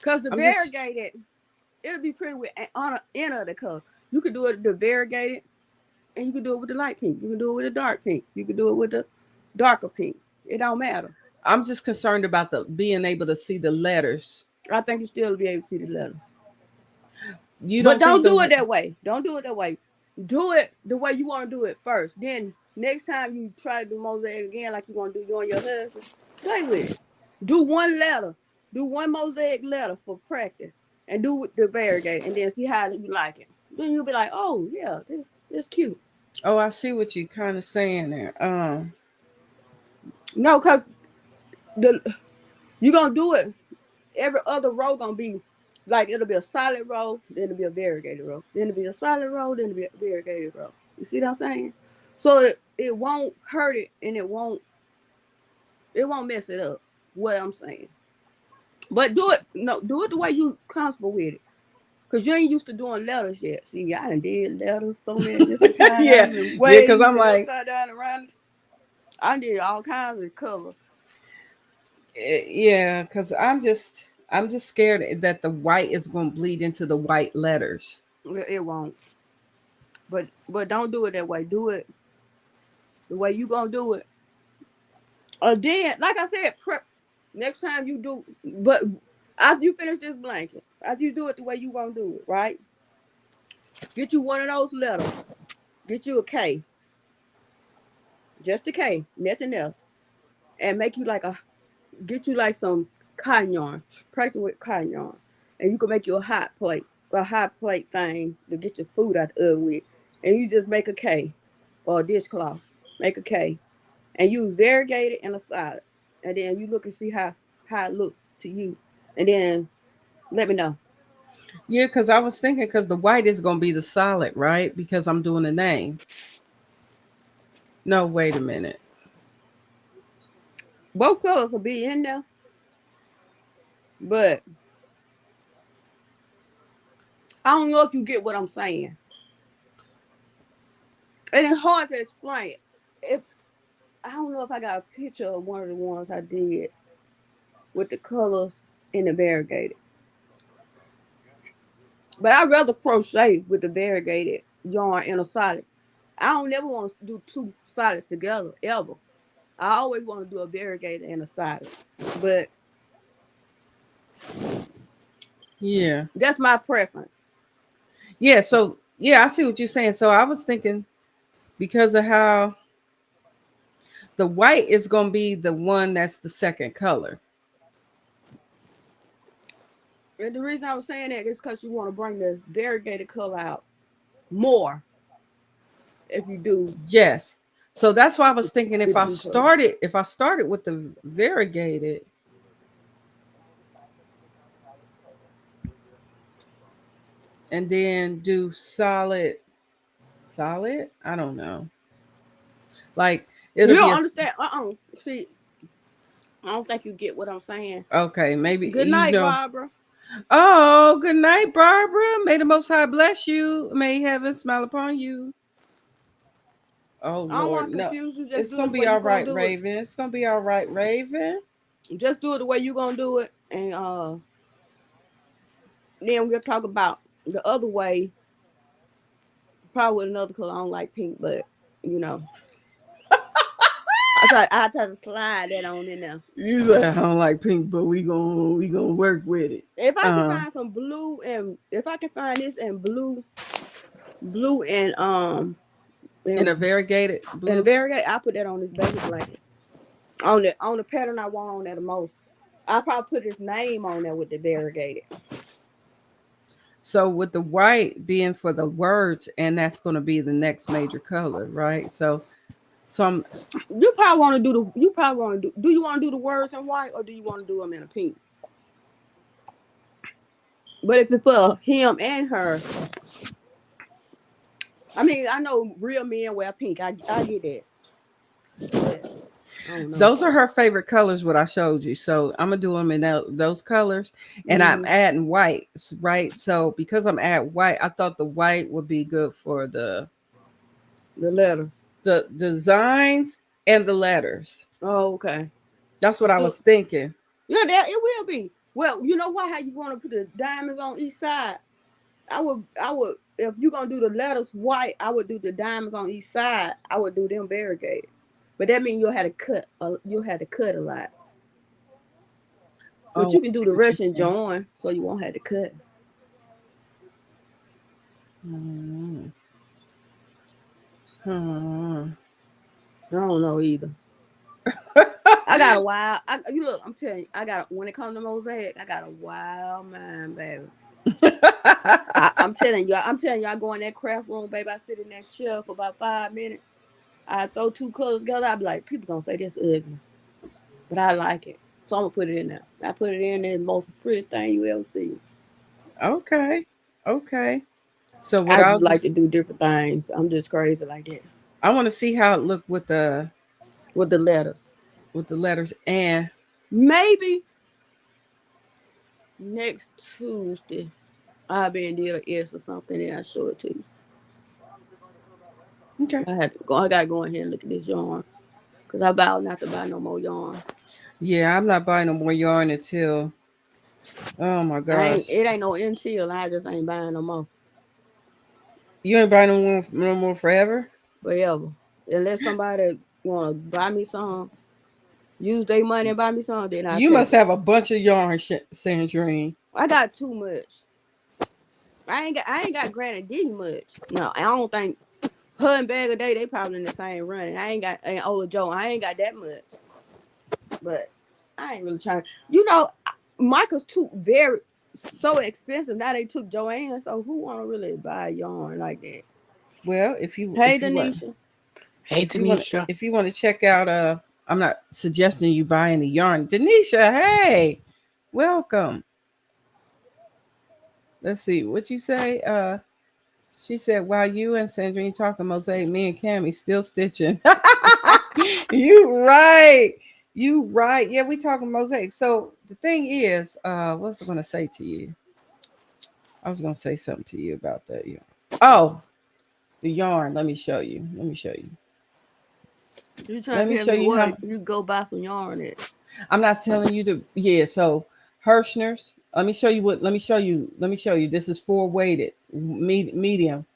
Cause the I'm just variegated, it'll be pretty with on the end of the color. You could do it the variegated, and you can do it with the light pink. You can do it with the dark pink. You can do it with the darker pink. It don't matter. I'm just concerned about the being able to see the letters. I think you still be able to see the letters. You But don't don't think do it that way. Don't do it that way. Do it the way you want to do it first. Then next time you try to do mosaic again, like you want to do you and your husband, play with it. Do one letter. Do one mosaic letter for practice, and do the variegated, and then see how you like it. Then you'll be like, oh yeah, this cute. Oh, I see what you kind of saying there. No, cause you're gonna do it. Every other row gonna be like it'll be a solid row, then it'll be a variegated row, then it'll be a solid row, then it'll be a variegated row. You see what I'm saying? So it won't hurt it, and it won't mess it up. What I'm saying. But do it the way you comfortable with it. Cause you ain't used to doing letters yet. See, I done did letters so many different times. Yeah, because I'm like, upside down around. I did all kinds of colors. yeah, because I'm just scared that the white is going to bleed into the white letters. It won't. But don't do it that way. Do it the way you gonna do it. Then, like I said, prep next time you do. But after you finish this blanket, after you do it the way you gonna do it, right? Get you one of those letters. Get you a K. Just a K, nothing else. And make you get you like some cotton yarn. Practice with cotton yarn. And you can make you a hot plate thing to get your food out the oven with. And you just make a K or a dishcloth. Make a K. And use variegated and a solid. And then you look and see how it look to you. And then let me know. Yeah, because I was thinking because the white is going to be the solid, right? Because I'm doing a name. No, wait a minute. Both colors will be in there. But I don't know if you get what I'm saying. And it's hard to explain. I don't know if I got a picture of one of the ones I did with the colors in the variegated. But I'd rather crochet with the variegated yarn in a solid. I don't never want to do two solids together, ever. I always want to do a variegated and a solid. But yeah, that's my preference. Yeah, so yeah, I see what you're saying. So I was thinking because of how the white is going to be the one that's the second color. And the reason I was saying that is because you want to bring the variegated color out more. If you do, yes. So that's why I was thinking if I started with the variegated, and then do solid. I don't know. Like you don't understand. See, I don't think you get what I'm saying. Okay, maybe. Good night, Barbara. Oh, good night, Barbara. May the Most High bless you. May heaven smile upon you. Oh, I don't Lord, want to confuse you. Just it's gonna be all right, Raven. It's gonna be all right, Raven. Just do it the way you're gonna do it, and then we'll talk about the other way. Probably with another color. I don't like pink, but you know, I try to slide that on in there. You say I don't like pink, but we gonna work with it. If I can find some blue, and if I can find this and blue and in a variegated blue. In a variegated, I put that on this baby blanket. On the pattern I want on there the most. I probably put his name on there with the variegated. So with the white being for the words, and that's going to be the next major color, right? So I'm. You probably want to do the. You probably want to do. Do you want to do the words in white, or do you want to do them in a pink? But if it's for him and her, I mean, I know real men wear pink. I get that. But I don't know. Those are her favorite colors, what I showed you. So I'm gonna do them in those colors, and I'm adding white, right? So because I'm adding white, I thought the white would be good for the letters, the designs and the letters. Oh, okay. That's what I was thinking. Yeah, that it will be. Well, you know what? How you want to put the diamonds on each side? I would. If you're gonna do the letters white, I would do the diamonds on each side. I would do them variegated. But that means you'll have to cut. You'll have to cut a lot. But Oh, you can do the Russian join, so you won't have to cut. Hmm. I don't know either. I got a wild. You look. I'm telling you. I got when it comes to mosaic, I got a wild mind, baby. I'm telling you. I go in that craft room, baby. I sit in that chair for about 5 minutes. I throw 2 colors together. I be like, people gonna say this ugly, but I like it, so I'm gonna put it in there. I put it in there, the most pretty thing you ever see. Okay. Okay. So what I I'll just do, like to do different things. I'm just crazy like that I want to see how it look with the letters. with the letters, and Maybe next Tuesday I'll be in did a S or something, and I'll show it to you. okay. I gotta go in here and look at this yarn because I vowed not to buy no more yarn. Yeah, I'm not buying no more yarn until. Oh my gosh, It ain't no until I just ain't buying no more you ain't buying no more forever. forever. Unless somebody wanna buy me some, use their money and buy me some, then I You take must it. have a bunch of yarn, Sandrine. I got too much. I ain't got Granny D much. No, I don't think her and Bag a Day they probably in the same running. I ain't got and Ola Joe. I ain't got that much. But I ain't really trying. You know, Michael's too very so expensive. Now they took Joanne, so who wanna really buy yarn like that? Well, Hey Denisha. Hey, Denisha. if you want to check out, I'm not suggesting you buy any yarn, Denisha. Hey, welcome. Let's see what you say. She said, while you and Sandrine talking mosaic, me and Cammy still stitching. You right. You right. Yeah, we talking mosaic. So the thing is, what's I gonna say to you? I was gonna say something to you about that. Yeah. Oh, the yarn. Let me show you. Let me show you. You trying Let to me tell show me you how. what you go buy some yarn at? I'm not telling you to. Yeah. So Herrschners. Let me show you what. Let me show you. Let me show you. This is 4 weighted medium.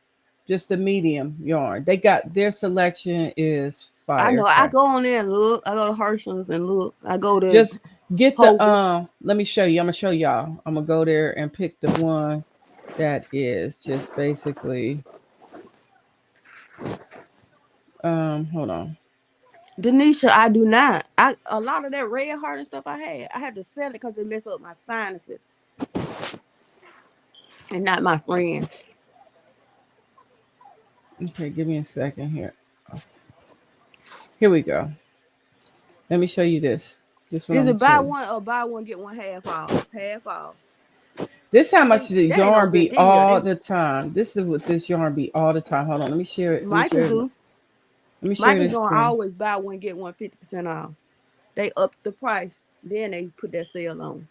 Just the medium yarn. They got their selection is I know. fire. I Fire. go on there and look. I go to Herschel's and look. I go to Just get the Hogan. let me show you. I'm gonna show y'all. I'm gonna go there and pick the one that is just basically hold on. Denisha, I do not. A lot of that red heart and stuff I had to sell it because it messed up my sinuses and not my friend. Okay, give me a second here. Here we go. Let me show you this. This one I'm Is gonna it show buy you. one or buy one get one half off? Half off. This how much the That ain't no yarn good be deal. all They the time. This is what this yarn be all the time. Hold on, let me share it. Let me share Micah's it. do. Let me share Micah's this doing screen. always buy one get one 50% off. They up the price, then they put that sale on.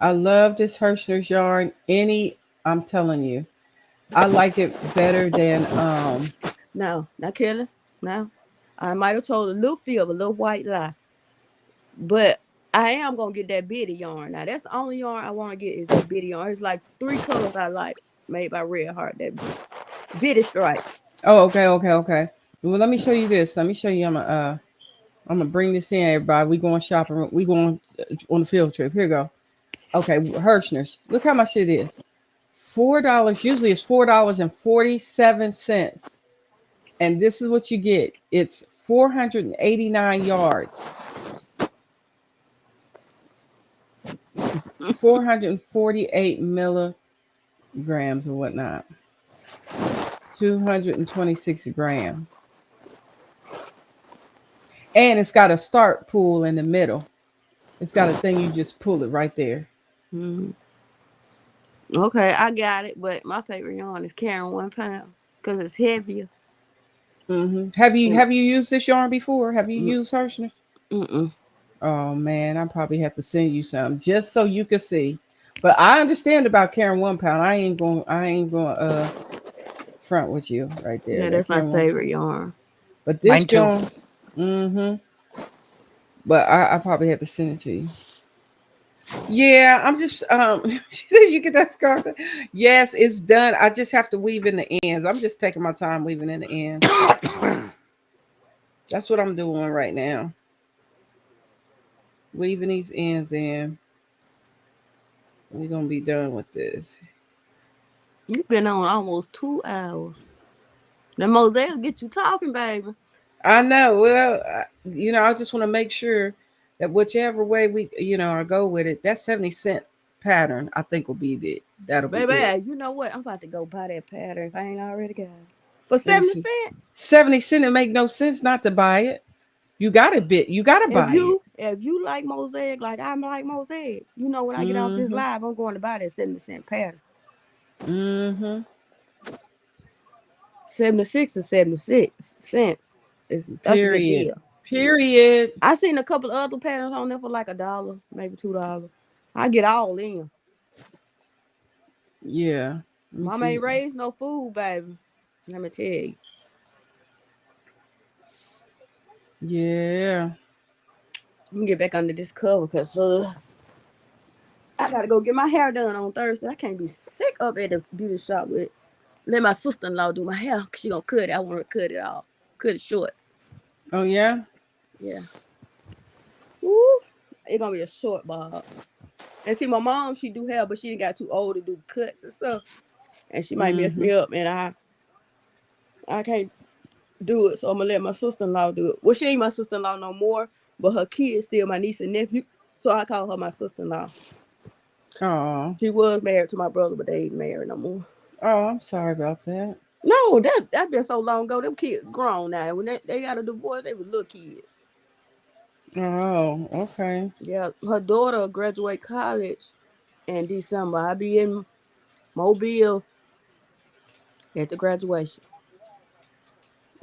I love this Herrschner's yarn. I'm telling you, I like it better than Now Kelly, now I might have told a little fib, a little white lie, but I am gonna get that bitty yarn. Now that's the only yarn I want to get is that bitty yarn. It's like 3 colors I like, made by Red Heart. That bitty stripe. Oh, okay, okay, okay. Well, let me show you this. Let me show you. I'm gonna bring this in, everybody. We going shopping. We going on a field trip. Here we go. Okay, Herrschners. Look how much it is. $4. Usually it's $4.47, and this is what you get. It's 489 yards, 448 milligrams or whatnot, 226 grams, and it's got a start pool in the middle. It's got a thing you just pull it right there. Mm-hmm. Okay, I got it. But my favorite yarn is carrying 1 pound because it's heavier. Have And you used this yarn before? Have you mm, used Herrschners? mm-mm. Oh man, I probably have to send you some just so you can see. But I understand about carrying 1 pound. I ain't going front with you right there. Yeah, That that's my carrying one favorite pound. yarn. But Mine this too. yarn, mm-hmm. But I probably have to send it to you. Yeah, I'm just she said you get that scarf done. Yes, it's done. I just have to weave in the ends. I'm just taking my time weaving in the ends. That's what I'm doing right now. Weaving these ends in. We're gonna be done with this. You've been on almost 2 hours. The mosaic get you talking, baby. I know. Well, I just want to make sure that whichever way I go with it, that 70 cent pattern, I think will be it. That'll be it. Baby, you know what? I'm about to go buy that pattern if I ain't already got it. For Let me 70 see. cents? 70 cent. It make no sense not to buy it. You got it, bit. You got to If buy it. you like mosaic like I'm like mosaic, you know when I get off this Mm-hmm. live, I'm going to buy that 70 cent pattern. Mm-hmm. 76 or 76 cents. That's a good Period. deal. Period. I seen a couple of other patterns on there for like $1, maybe $2. I get all in. Yeah. Let me Mama see. ain't raised no food, baby. Let me tell you. Yeah. Let me get back under this cover because I gotta go get my hair done on Thursday. I can't be sick up at the beauty shop with let my sister-in-law do my hair. She gonna cut it. I want to cut it off. Cut it short. Oh yeah. Yeah. Woo. It's gonna be a short bob. And see, my mom, she do hair, but she got too old to do cuts and stuff. And she might mess Mm-hmm. me up, and I can't do it. So I'm gonna let my sister-in-law do it. Well, she ain't my sister-in-law no more, but her kids still my niece and nephew. So I call her my sister-in-law. Oh. She was married to my brother, but they ain't married no more. Oh, I'm sorry about that. No, that been so long ago. Them kids grown now. When they got a divorce, they was little kids. Oh, okay. Yeah, her daughter graduate college in December. I'll be in Mobile at the graduation.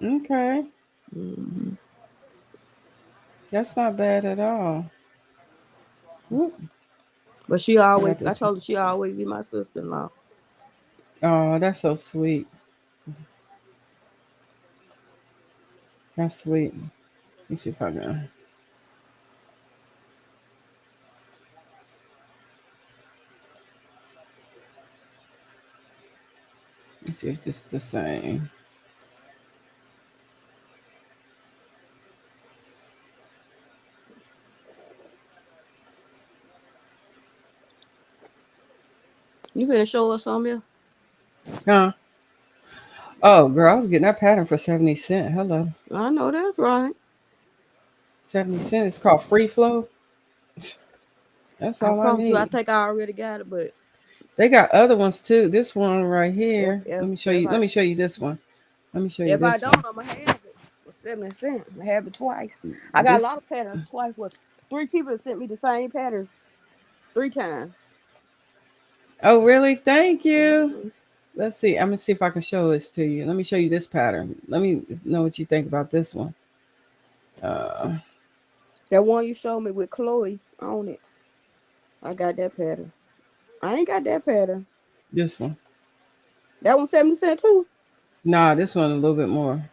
Okay. Hmm. That's not bad at all. Whoop. But she I got always, I this. told her she always be my sister-in-law. Oh, that's so sweet. That's sweet. Let me see if I can. Let me see if this is the same. You finna show us something else? Huh? Oh, girl, I was getting that pattern for 70 cent. Hello. I know that's right. 70 cent. It's called Free Flow. That's I all I promise you, I need. think I already got it, but They got other ones too. This one right if here. if Let me show if you. I Let me show you this one. Let me show you if I this don't, one. I'ma have it for 70 cents. I have it twice. I got a This. lot of patterns twice. Was 3 people that sent me the same pattern 3 times. Oh, really? Thank you. Hmm. Let's see. I'm gonna see if I can show this to you. Let me show you this pattern. Let me know what you think about this one. Uh, That one you showed me with Chloe on it. I got that pattern. I ain't got that pattern. this one. That one 70 cents too. Nah, this one a little bit more.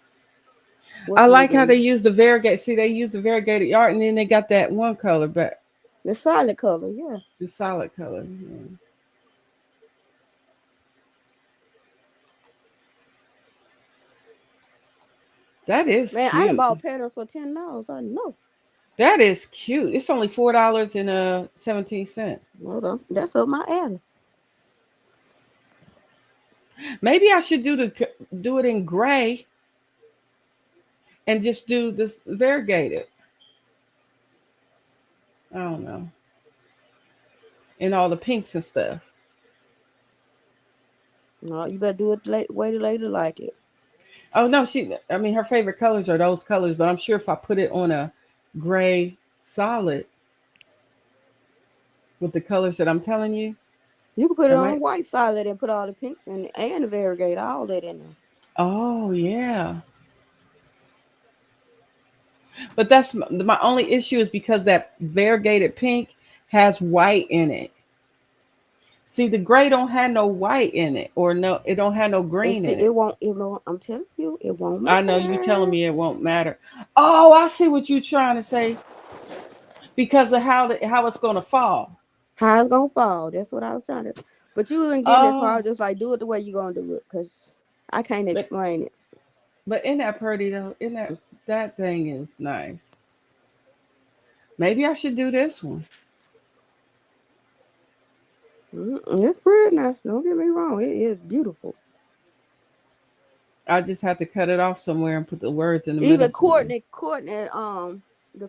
What's I a little like bit how they more? use the variegated. See, they use the variegated yarn, and then they got that one color, but The solid color, yeah. the solid color. Yeah. That is Man, I done cute. bought patterns for $10. I know. That is cute. It's only $4 and 17 cent. Hold on. That's up my alley. Maybe I should do it in gray and just do this variegated. I don't know, and all the pinks and stuff. No, you better do it late, wait till later like it. Oh no, I mean, her favorite colors are those colors, but I'm sure if I put it on a gray solid with the colors that I'm telling you, You can put it it on a might. white solid and put all the pinks and the variegated, all that in there. Oh yeah, But that's my only issue is because that variegated pink has white in it. See, the gray don't have no white in it, or no, it don't have no green in it. It won't, I'm telling you, it won't I know you telling matter. me it won't matter. Oh, I see what you're trying to say because of how it's gonna fall. How it's gonna fall. That's what I was trying to. But you wasn't getting as far. Oh, Just like do it the way you gonna do it, cause I can't but explain it. in that pretty though, in that thing is nice. Maybe I should do this one. It's pretty now. Don't get me wrong. It is beautiful. I just have to cut it off somewhere and put the words in the middle Even somewhere. Courtney, the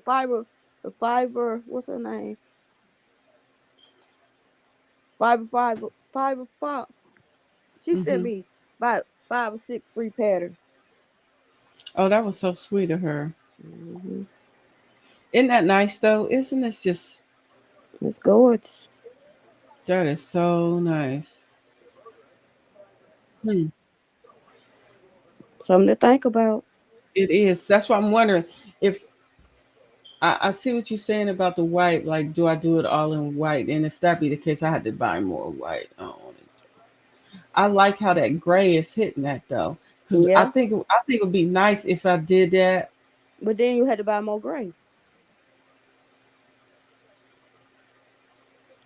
fiber, what's her name? Fiber Fox. She sent Hmm. me about 5 or 6 free patterns. Oh, that was so sweet of her. Hmm. Isn't that nice though? Isn't this just It's gorgeous. that is so nice. Hmm. Something to think about. It is. That's why I'm wondering if I see what you're saying about the white. Like, do I do it all in white? And if that be the case, I had to buy more white. I like how that gray is hitting that though, because Yeah. I think it would be nice if I did that. But then you had to buy more gray.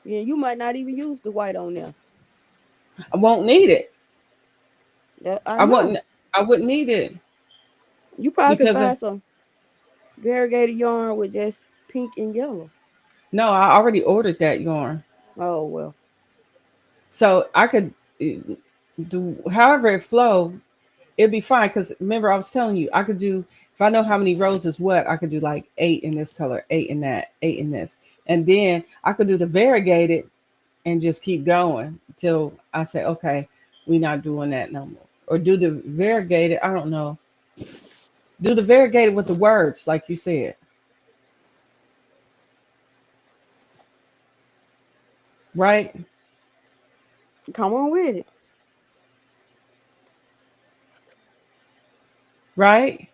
Yeah, you might not even use the white on there. I won't need it. I I know. wouldn't. I wouldn't need it You probably could because find some variegated yarn with just pink and yellow. no, I already ordered that yarn, Oh well. so I could do however it flow. It'd be fine because remember I was telling you I could do if I know how many rows is what I could do like 8 in this color, 8 in that, 8 in this, and then I could do the variegated and just keep going until I say okay, we're not doing that no more, or do the variegated. I don't know. Do the variegated with the words like you said, right? Come on with it. Right?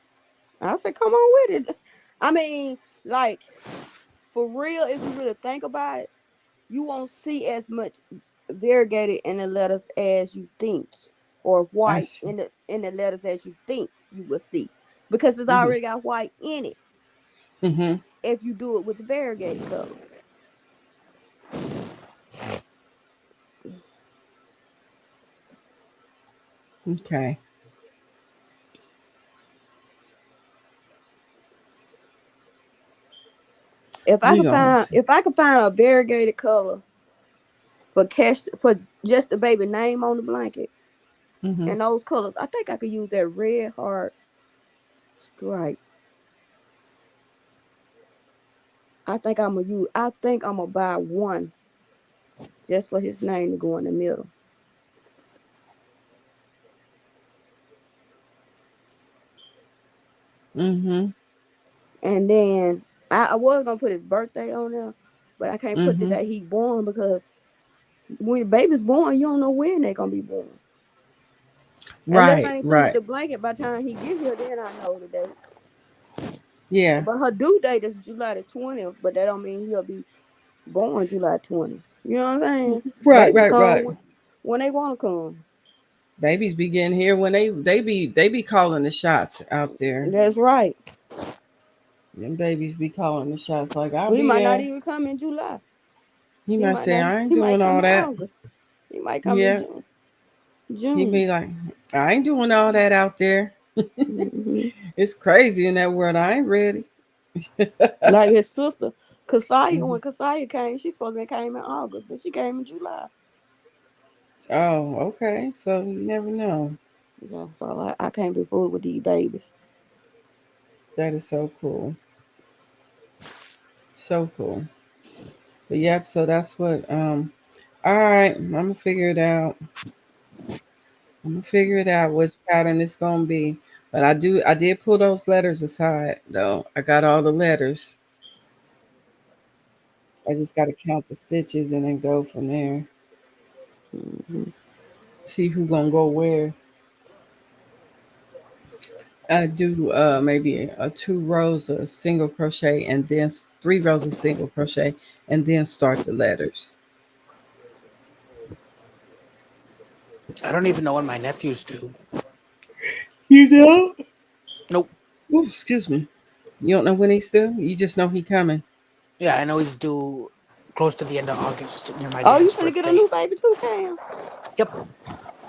I said, come on with it. I mean, like, for real, if you really think about it, you won't see as much variegated in the letters as you think, or I white see. in the letters as you think you will see, because it's Mm-hmm. already got white in it. Mm-hmm. If you do it with the variegated color, Okay. We gonna see. if I could find a variegated color for cash for just the baby name on the blanket Mm-hmm. and those colors, I think I could use that red heart stripes. I think I'm gonna buy one just for his name to go in the middle. Mm-hmm. And then I was gonna put his birthday on there, but I can't put the Mm-hmm. day he born because when the baby's born, you don't know when they're gonna be born. Unless Right. I ain't through with Right. the blanket by the time he get here, then I know the date. Yeah. But her due date is July the 20th, but that don't mean he'll be born July 20th. You know what I'm saying? Right. Babies Right. come Right. when they wanna come. Babies be getting here when they be calling the shots out there. That's right. Them babies be calling the shots like I'll He be might not there. even come in July. He He might might say not I ain't he might doing come all in that. August. He might come in Yeah. June. He June. be like I ain't doing all that out there. Hmm. It's crazy in that world. I ain't ready. Like his sister, Kasaya, Mhm. when Kasaya came, she supposed to came in August, but she came in July. Oh, okay. So you never know. Yeah, so I can't be fooled with these babies. That is so cool. So cool. But yep, so that's what all right, I'm gonna figure it out. I'm gonna figure it out which pattern it's gonna be. But I did pull those letters aside though. I got all the letters. I just gotta count the stitches and then go from there. Hmm. See who gonna go where. I do maybe 2 rows of single crochet and then 3 rows of single crochet and then start the letters. I don't even know what my nephews do. You know? Nope. Oh, excuse me. You don't know when he's due? You just know he coming. Yeah, I know he's due close to the end of August near my Oh, you dad's finna get a birthday. new baby too, Cam? Yep.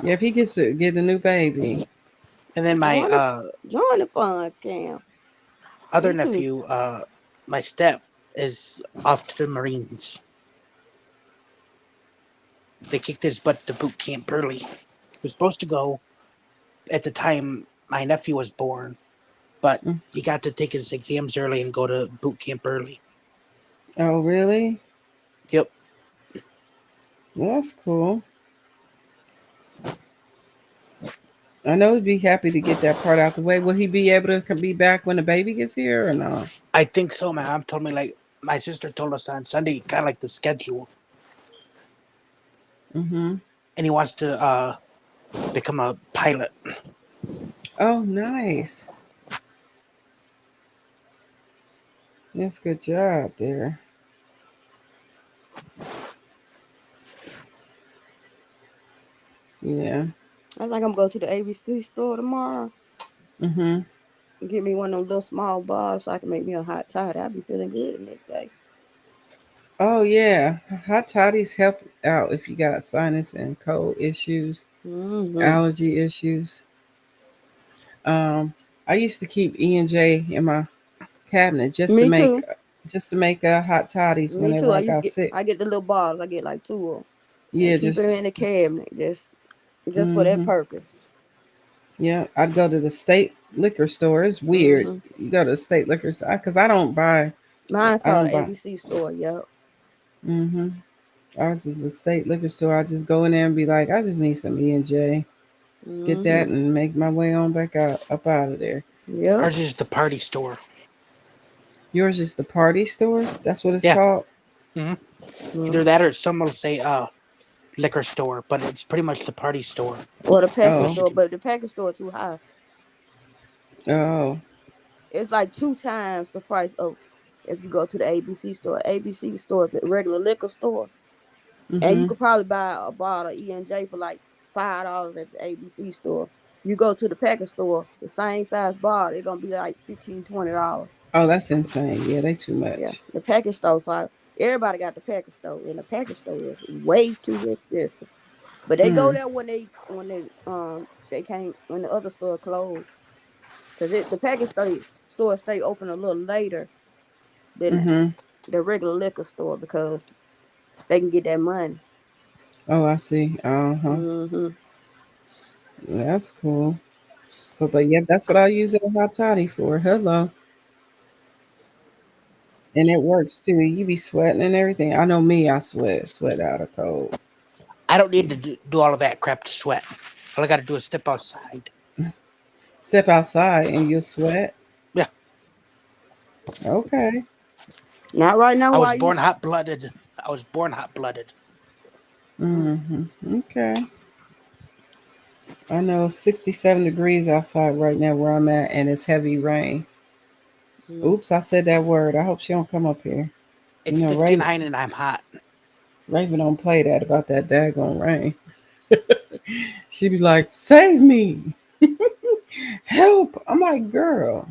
Yeah, if he gets to get a new baby. And then my Join the fun, Cam. other Me too. nephew, my step, is off to the Marines. They kicked his butt to boot camp early. He was supposed to go at the time my nephew was born, but Mm. he got to take his exams early and go to boot camp early. Oh, really? Yep. Well, that's cool. I know he'd be happy to get that part out the way. Will he be able to be back when the baby gets here or no? I think so. My mom told me, like, my sister told us on Sunday, kind of like the schedule, Mm-hmm. and he wants to become a pilot. Oh, nice. That's a good job there. Yeah. I think I'm gonna go to the ABC store tomorrow. Mm-hmm. Get me one of them little small bars so I can make me a hot toddy. I'll be feeling good the next day. Oh, yeah. Hot toddies help out if you got sinus and cold issues, Mm-hmm. allergy issues. Um, I used to keep E&J in my cabinet Me too. just to make hot toddies Me whenever too. I got sick. I get the little bottles. I get like two of them and Yeah, keep it just in the cabinet just for that mm-hmm. purpose. Yeah, I'd go to the state liquor store. It's weird. Mm-hmm. You go to the state liquor store because Mine's I called don't the buy. ABC store. Yep. Mm-hmm. Ours is the state liquor store. I just go in there and be like, I just need some E&J. Get Mm-hmm. that and make my way on back out up out of there. Yep. Ours is the party store. Yours is the party store. That's what it's Yeah. called. hmm Mm. Either that or some will say liquor store, but it's pretty much the party store Or the package in Oh, store, Michigan. but the package store too high. oh. It's like 2 times the price of if you go to the ABC store. ABC store is a regular liquor store, and you Mm-hmm. could probably buy a bottle of E&J for like $5 at the ABC store. You go to the package store, the same size bottle, it's gonna be like $15-$20. Oh, that's insane. Yeah, they too Yeah, much. the package store. Everybody got the package store, and the package store is way too expensive. But they go Mm. there when they can't when the other store closed. Cause the package store stay open a little later than Mm-hmm. the regular liquor store because they can get that money. Oh, I see. Uh-huh. Hmm. That's cool. But yeah, that's what I use a hot toddy for. Hello. And it works too. You be sweating and everything. I know me, I sweat out of cold. I don't need to do all of that crap to sweat. All I got to do is step outside. Step outside and you'll sweat. Yeah, Okay. Not right now. I was Why born you? hot blooded. I was born hot blooded. Mm, Mm-hmm. Okay. I know it's 67 degrees outside right now where I'm at, and it's heavy rain. mm. Oops, I said that word. I hope she don't come up here. You It's know, 59 and I'm hot. Raven don't play that about that daggone rain. She be like, "Save me, help!" I'm like, "Girl,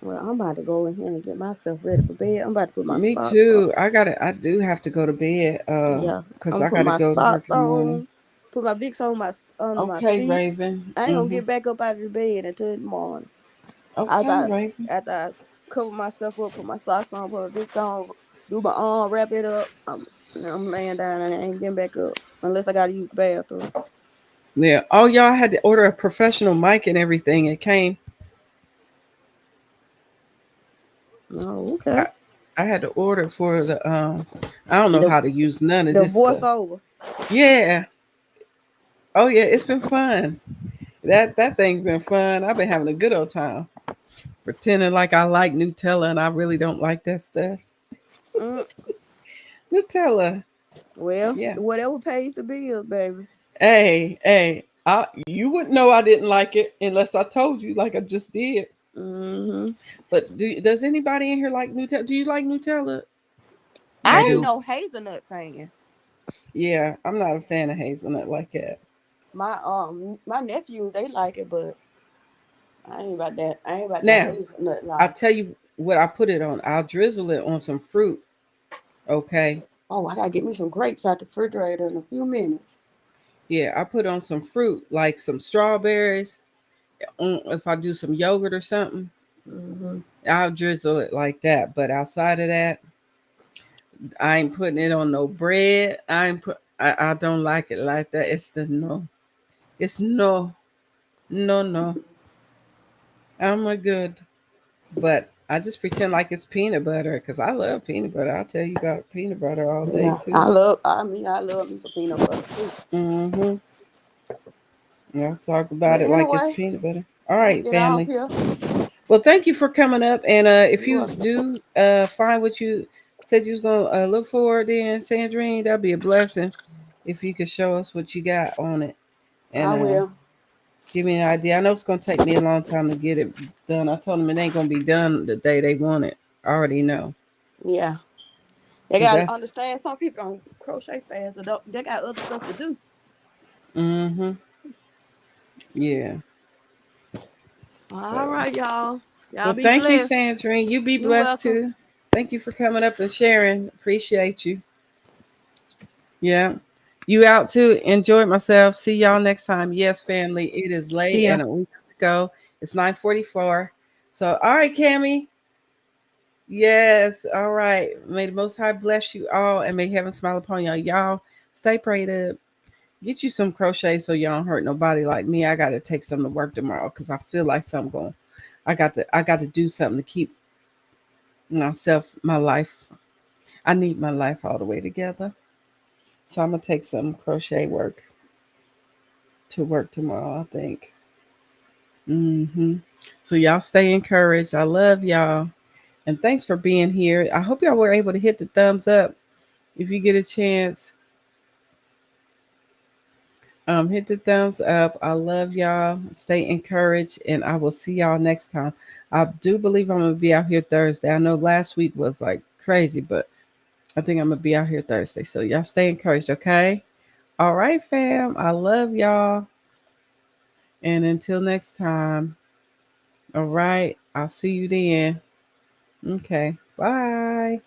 Well, I'm about to go in here and get myself ready for bed. I'm about to put my me socks on. too. I do have to go to bed. Yeah, Cause I'm gonna I put gotta my go to work socks in the morning." on. Put my big on under my Okay, feet. Raven. I ain't gonna Mm-hmm. get back up out of the bed until the morning. After Okay, I, Raven. after I cover myself up, put my socks on, put my big on, do my arm, wrap it up. I'm laying down and I ain't getting back up unless I gotta use the bathroom. Yeah. Oh, y'all had to order a professional mic and everything. It came. Oh, I, okay. I had to order for the. I don't know The how to use none of the this stuff. voiceover. Yeah. Oh yeah, it's been fun. That thing's been fun. I've been having a good old time. Pretending like I like Nutella and I really don't like that stuff. Mm, Nutella. well, Yeah. whatever pays the bills, baby. Hey, hey. You wouldn't know I didn't like it unless I told you, like I just did. Mm-hmm. But does anybody in here like Nutella? Do you like Nutella? You I I ain't do. do? no hazelnut fan. Yeah, I'm not a fan of hazelnut like that. My nephews they like it, but I ain't about that. I ain't about that Now, hazelnut I life. tell you what I put it on. I'll drizzle it on some fruit. Okay. Oh, I gotta get me some grapes out the refrigerator in a few minutes. Yeah, I put on some fruit, like some strawberries. If I do some yogurt or something, Mm-hmm. I'll drizzle it like that. But outside of that, I ain't putting it on no bread. I don't like it like that. It's the no. It's no. No, no. I'm a good. But I just pretend like it's peanut butter because I love peanut butter. I'll tell you about peanut butter all day Yeah, too. I love me some peanut butter too. Mm-hmm. Yeah, talk But about it like it's anyway, peanut butter. All I'm gonna right, get off family. here. Well, thank you for coming up. And if You you welcome. do find what you said you was gonna look for, then Sandrine, that'd be a blessing. If you could show us what you got on it and I will. give me an idea. I know it's gonna take me a long time to get it done. I told them it ain't gonna be done the day they want it. I already know Yeah. They because gotta that's understand some people don't crochet fast or they got other stuff to do. mm-hmm. Yeah. All So. right, y'all. Y'all Well, be thank you, blessed. Sandrine. You be You blessed welcome. too. Thank you for coming up and sharing. Appreciate you. Yeah. You out too. Enjoyed myself. See y'all next time. Yes, family. It is late See ya. and we have to go. It's 9:44. So, all right, Cammy. Yes. All right. May the Most High bless you all and may heaven smile upon y'all. Y'all stay prayed up. Get you some crochet so y'all don't hurt nobody like me. I got to take some to work tomorrow because I feel like something going. I got to do something to keep myself, my life. I need my life all the way together. So I'm gonna take some crochet work to work tomorrow, I think. So y'all stay encouraged. I love y'all. And thanks for being here. I hope y'all were able to hit the thumbs up. If you get a chance, hit the thumbs up. I love y'all. Stay encouraged, and I will see y'all next time. I do believe I'm gonna be out here Thursday. I know last week was like crazy, but I think I'm gonna be out here Thursday. So y'all stay encouraged, okay? All right, fam. I love y'all. And until next time, all right. I'll see you then. Okay. Bye.